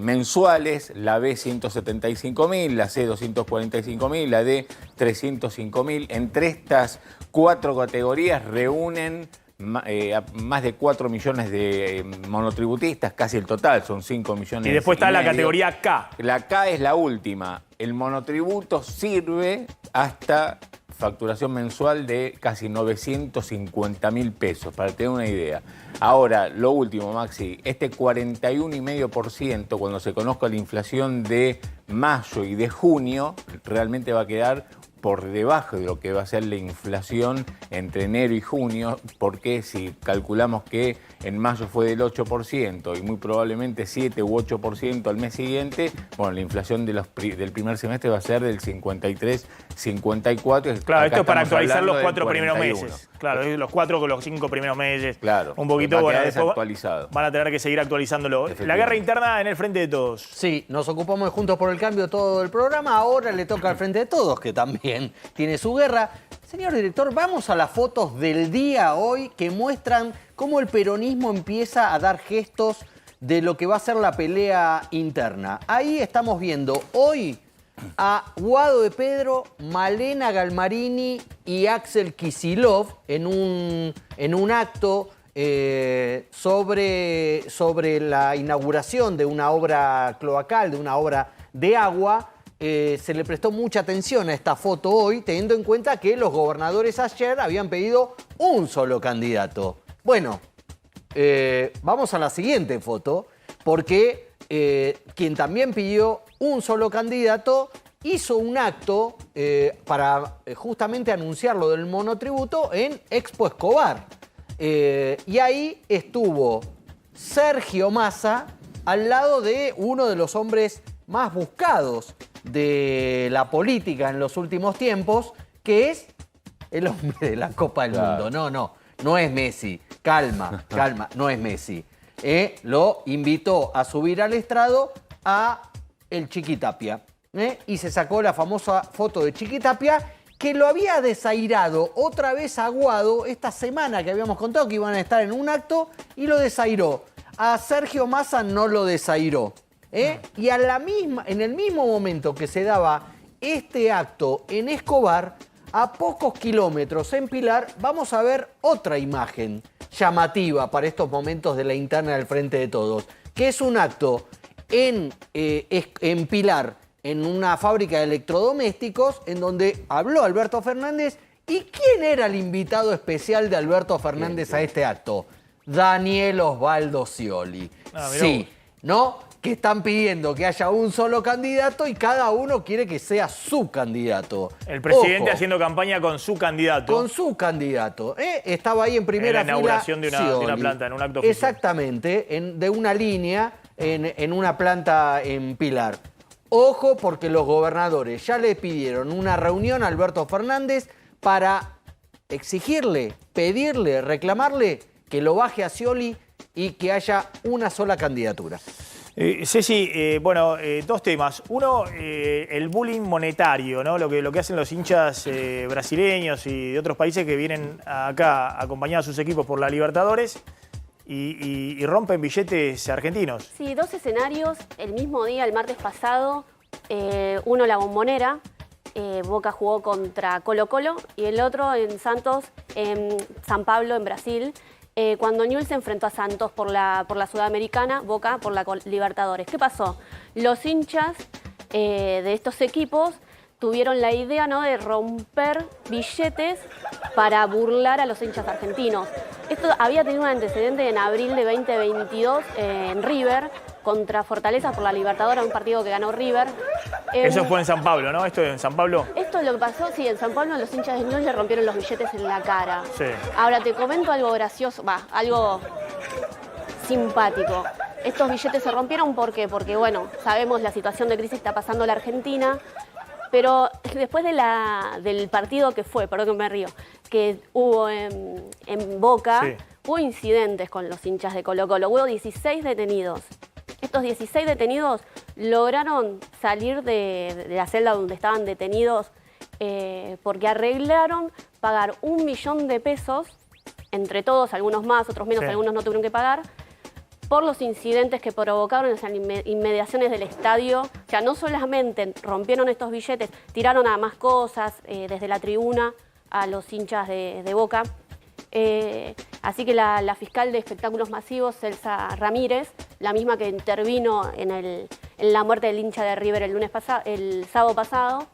Mensuales, la B 175.000, la C 245.000, la D 305.000. Entre estas 4 categorías reúnen más de 4 millones de monotributistas, casi el total, son 5 millones. Y después está la categoría K. La K es la última. El monotributo sirve hasta facturación mensual de casi 950.000 pesos, para tener una idea. Ahora, lo último, Maxi, este 41,5%, cuando se conozca la inflación de mayo y de junio, realmente va a quedar por debajo de lo que va a ser la inflación entre enero y junio, porque si calculamos que en mayo fue del 8% y muy probablemente 7 u 8% al mes siguiente, bueno, la inflación del primer semestre va a ser del 53, 54. Claro, esto es para estamos actualizar los hablando 4 del primeros 41. meses. Claro, los 4 con los 5 primeros meses. Claro, un poquito, va a bueno, quedar después desactualizado. van a tener que seguir actualizándolo. La guerra interna en el Frente de Todos. Sí, nos ocupamos de Juntos por el Cambio todo el programa, ahora le toca al Frente de Todos, que también tiene su guerra. Señor director, vamos a las fotos del día hoy que muestran cómo el peronismo empieza a dar gestos de lo que va a ser la pelea interna. Ahí estamos viendo hoy a Guado de Pedro, Malena Galmarini y Axel Kicillof en un acto sobre la inauguración de una obra cloacal, de una obra de agua. Se le prestó mucha atención a esta foto hoy, teniendo en cuenta que los gobernadores ayer habían pedido un solo candidato. Bueno, vamos a la siguiente foto, porque quien también pidió un solo candidato hizo un acto para justamente anunciar lo del monotributo en Expo Escobar. Y ahí estuvo Sergio Massa al lado de uno de los hombres más buscados de la política en los últimos tiempos, que es el hombre de la Copa del Mundo. No es Messi. Calma, no es Messi. Lo invitó a subir al estrado a el Chiquitapia. Y se sacó la famosa foto de Chiquitapia, que lo había desairado otra vez a Guado esta semana, que habíamos contado que iban a estar en un acto, y lo desairó. A Sergio Massa no lo desairó. Y en el mismo momento que se daba este acto en Escobar, a pocos kilómetros en Pilar, vamos a ver otra imagen llamativa para estos momentos de la interna del Frente de Todos, que es un acto en Pilar, en una fábrica de electrodomésticos, en donde habló Alberto Fernández. ¿Y quién era el invitado especial de Alberto Fernández a este acto? Daniel Osvaldo Scioli. Sí, ¿no? Que están pidiendo que haya un solo candidato y cada uno quiere que sea su candidato. El presidente haciendo campaña con su candidato. Con su candidato. Estaba ahí en primera fila. En la inauguración de una planta, en un acto oficial. Exactamente, de una línea en una planta en Pilar. Ojo, porque los gobernadores ya le pidieron una reunión a Alberto Fernández para exigirle, pedirle, reclamarle que lo baje a Scioli y que haya una sola candidatura. Ceci, bueno, dos temas. Uno, el bullying monetario, ¿no? Lo que hacen los hinchas brasileños y de otros países que vienen acá a acompañar a sus equipos por la Libertadores y rompen billetes argentinos. Sí, dos escenarios. El mismo día, el martes pasado, uno la Bombonera. Boca jugó contra Colo-Colo y el otro en Santos, en San Pablo, en Brasil. Cuando Newell's se enfrentó a Santos por la Sudamericana, Boca por la Libertadores. ¿Qué pasó? Los hinchas de estos equipos tuvieron la idea, ¿no?, de romper billetes para burlar a los hinchas argentinos. Esto había tenido un antecedente en abril de 2022 en River contra Fortaleza por la Libertadores, un partido que ganó River. Eso fue en San Pablo, ¿no? ¿Esto en San Pablo? Esto es lo que pasó, sí, en San Pablo los hinchas de Newell's le rompieron los billetes en la cara. Sí. Ahora te comento algo gracioso, algo simpático. Estos billetes se rompieron ¿por qué? Porque, bueno, sabemos la situación de crisis que está pasando la Argentina, pero después del partido que fue, perdón que me río, que hubo en Boca, sí, hubo incidentes con los hinchas de Colo-Colo. Hubo 16 detenidos. Estos 16 detenidos lograron salir de la celda donde estaban detenidos porque arreglaron pagar 1 millón de pesos, entre todos, algunos más, otros menos, sí, algunos no tuvieron que pagar, por los incidentes que provocaron en las inmediaciones del estadio. O sea, no solamente rompieron estos billetes, tiraron a más cosas desde la tribuna a los hinchas de Boca. Así que la fiscal de espectáculos masivos, Celsa Ramírez, la misma que intervino en la muerte del hincha de River el sábado pasado,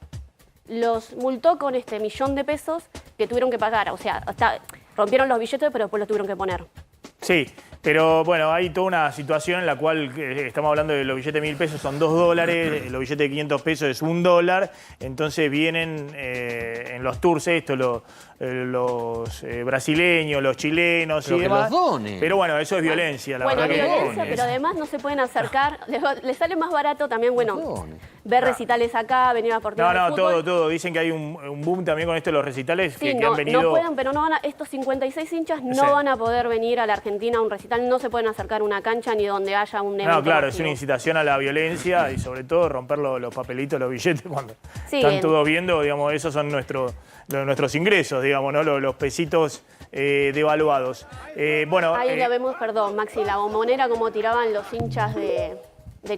los multó con 1 millón de pesos que tuvieron que pagar. O sea, rompieron los billetes, pero después los tuvieron que poner. Sí, pero bueno, hay toda una situación en la cual estamos hablando de los billetes de 1.000 pesos son $2, los billetes de 500 pesos es $1, entonces vienen en los tours los brasileños, los chilenos Pero y que demás. los donen. Pero bueno, eso es violencia, la Bueno, verdad que violencia, pero además no se pueden acercar. Les sale más barato también, bueno, ver recitales acá, venir a partidos de fútbol. todo. Dicen que hay un boom también con esto de los recitales Sí, que han venido. no pueden, pero no van a, estos 56 hinchas no van a poder venir a la Argentina a un recital, no se pueden acercar a una cancha ni donde haya un evento. No, claro, es masivo. una incitación a la violencia y sobre todo romper los papelitos, los billetes cuando Sí, están todos viendo, digamos, esos son nuestros ingresos, digamos, ¿no? Los pesitos devaluados. Bueno, ahí la vemos, perdón, Maxi, la bombonera, como tiraban los hinchas de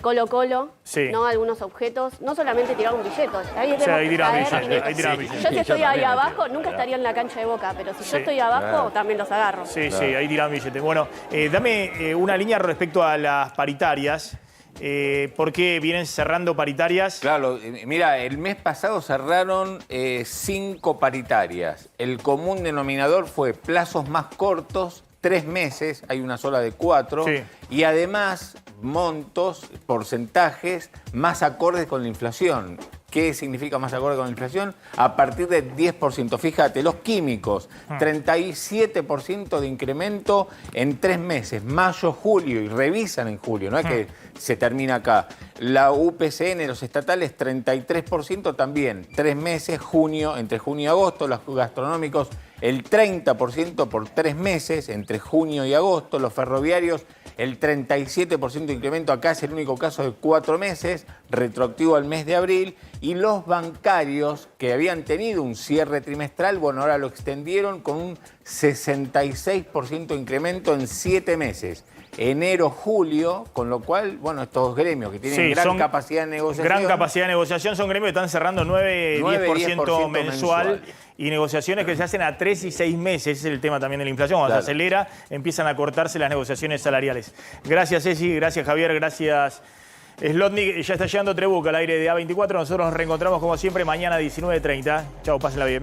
Colo Colo, Sí. ¿no? Algunos objetos, no solamente tiraban billetes. Ahí o sea, ahí vemos tiran caer billetes, ahí tiran Yo billetes. si estoy ahí abajo, nunca estaría en la cancha de Boca, pero si yo estoy abajo, también los agarro. Sí, ahí tiran billetes. Bueno, dame una línea respecto a las paritarias. ¿Por qué vienen cerrando paritarias? Claro, mira, el mes pasado cerraron 5 paritarias. El común denominador fue plazos más cortos, 3 meses, hay una sola de 4, Sí. y además montos, porcentajes más acordes con la inflación. ¿Qué significa más acorde con la inflación? A partir del 10%. Fíjate, los químicos, 37% de incremento en 3 meses, mayo, julio, y revisan en julio, no es que se termina acá. La UPCN, los estatales, 33% también, 3 meses, junio, entre junio y agosto, los gastronómicos, el 30% por 3 meses, entre junio y agosto, los ferroviarios, el 37% de incremento, acá es el único caso de 4 meses, retroactivo al mes de abril, y los bancarios que habían tenido un cierre trimestral, bueno, ahora lo extendieron con un 66% de incremento en 7 meses. Enero, julio, con lo cual, bueno, estos gremios que tienen gran capacidad de negociación. Gran capacidad de negociación, son gremios que están cerrando 9-10% mensual. Y negociaciones que se hacen a 3 y 6 meses, ese es el tema también de la inflación. Cuando se acelera, empiezan a cortarse las negociaciones salariales. Gracias, Ceci, gracias, Javier, gracias, Slotnik. Ya está llegando Trebuca al aire de A24. Nosotros nos reencontramos como siempre mañana a 19:30. Chau, pásenla bien.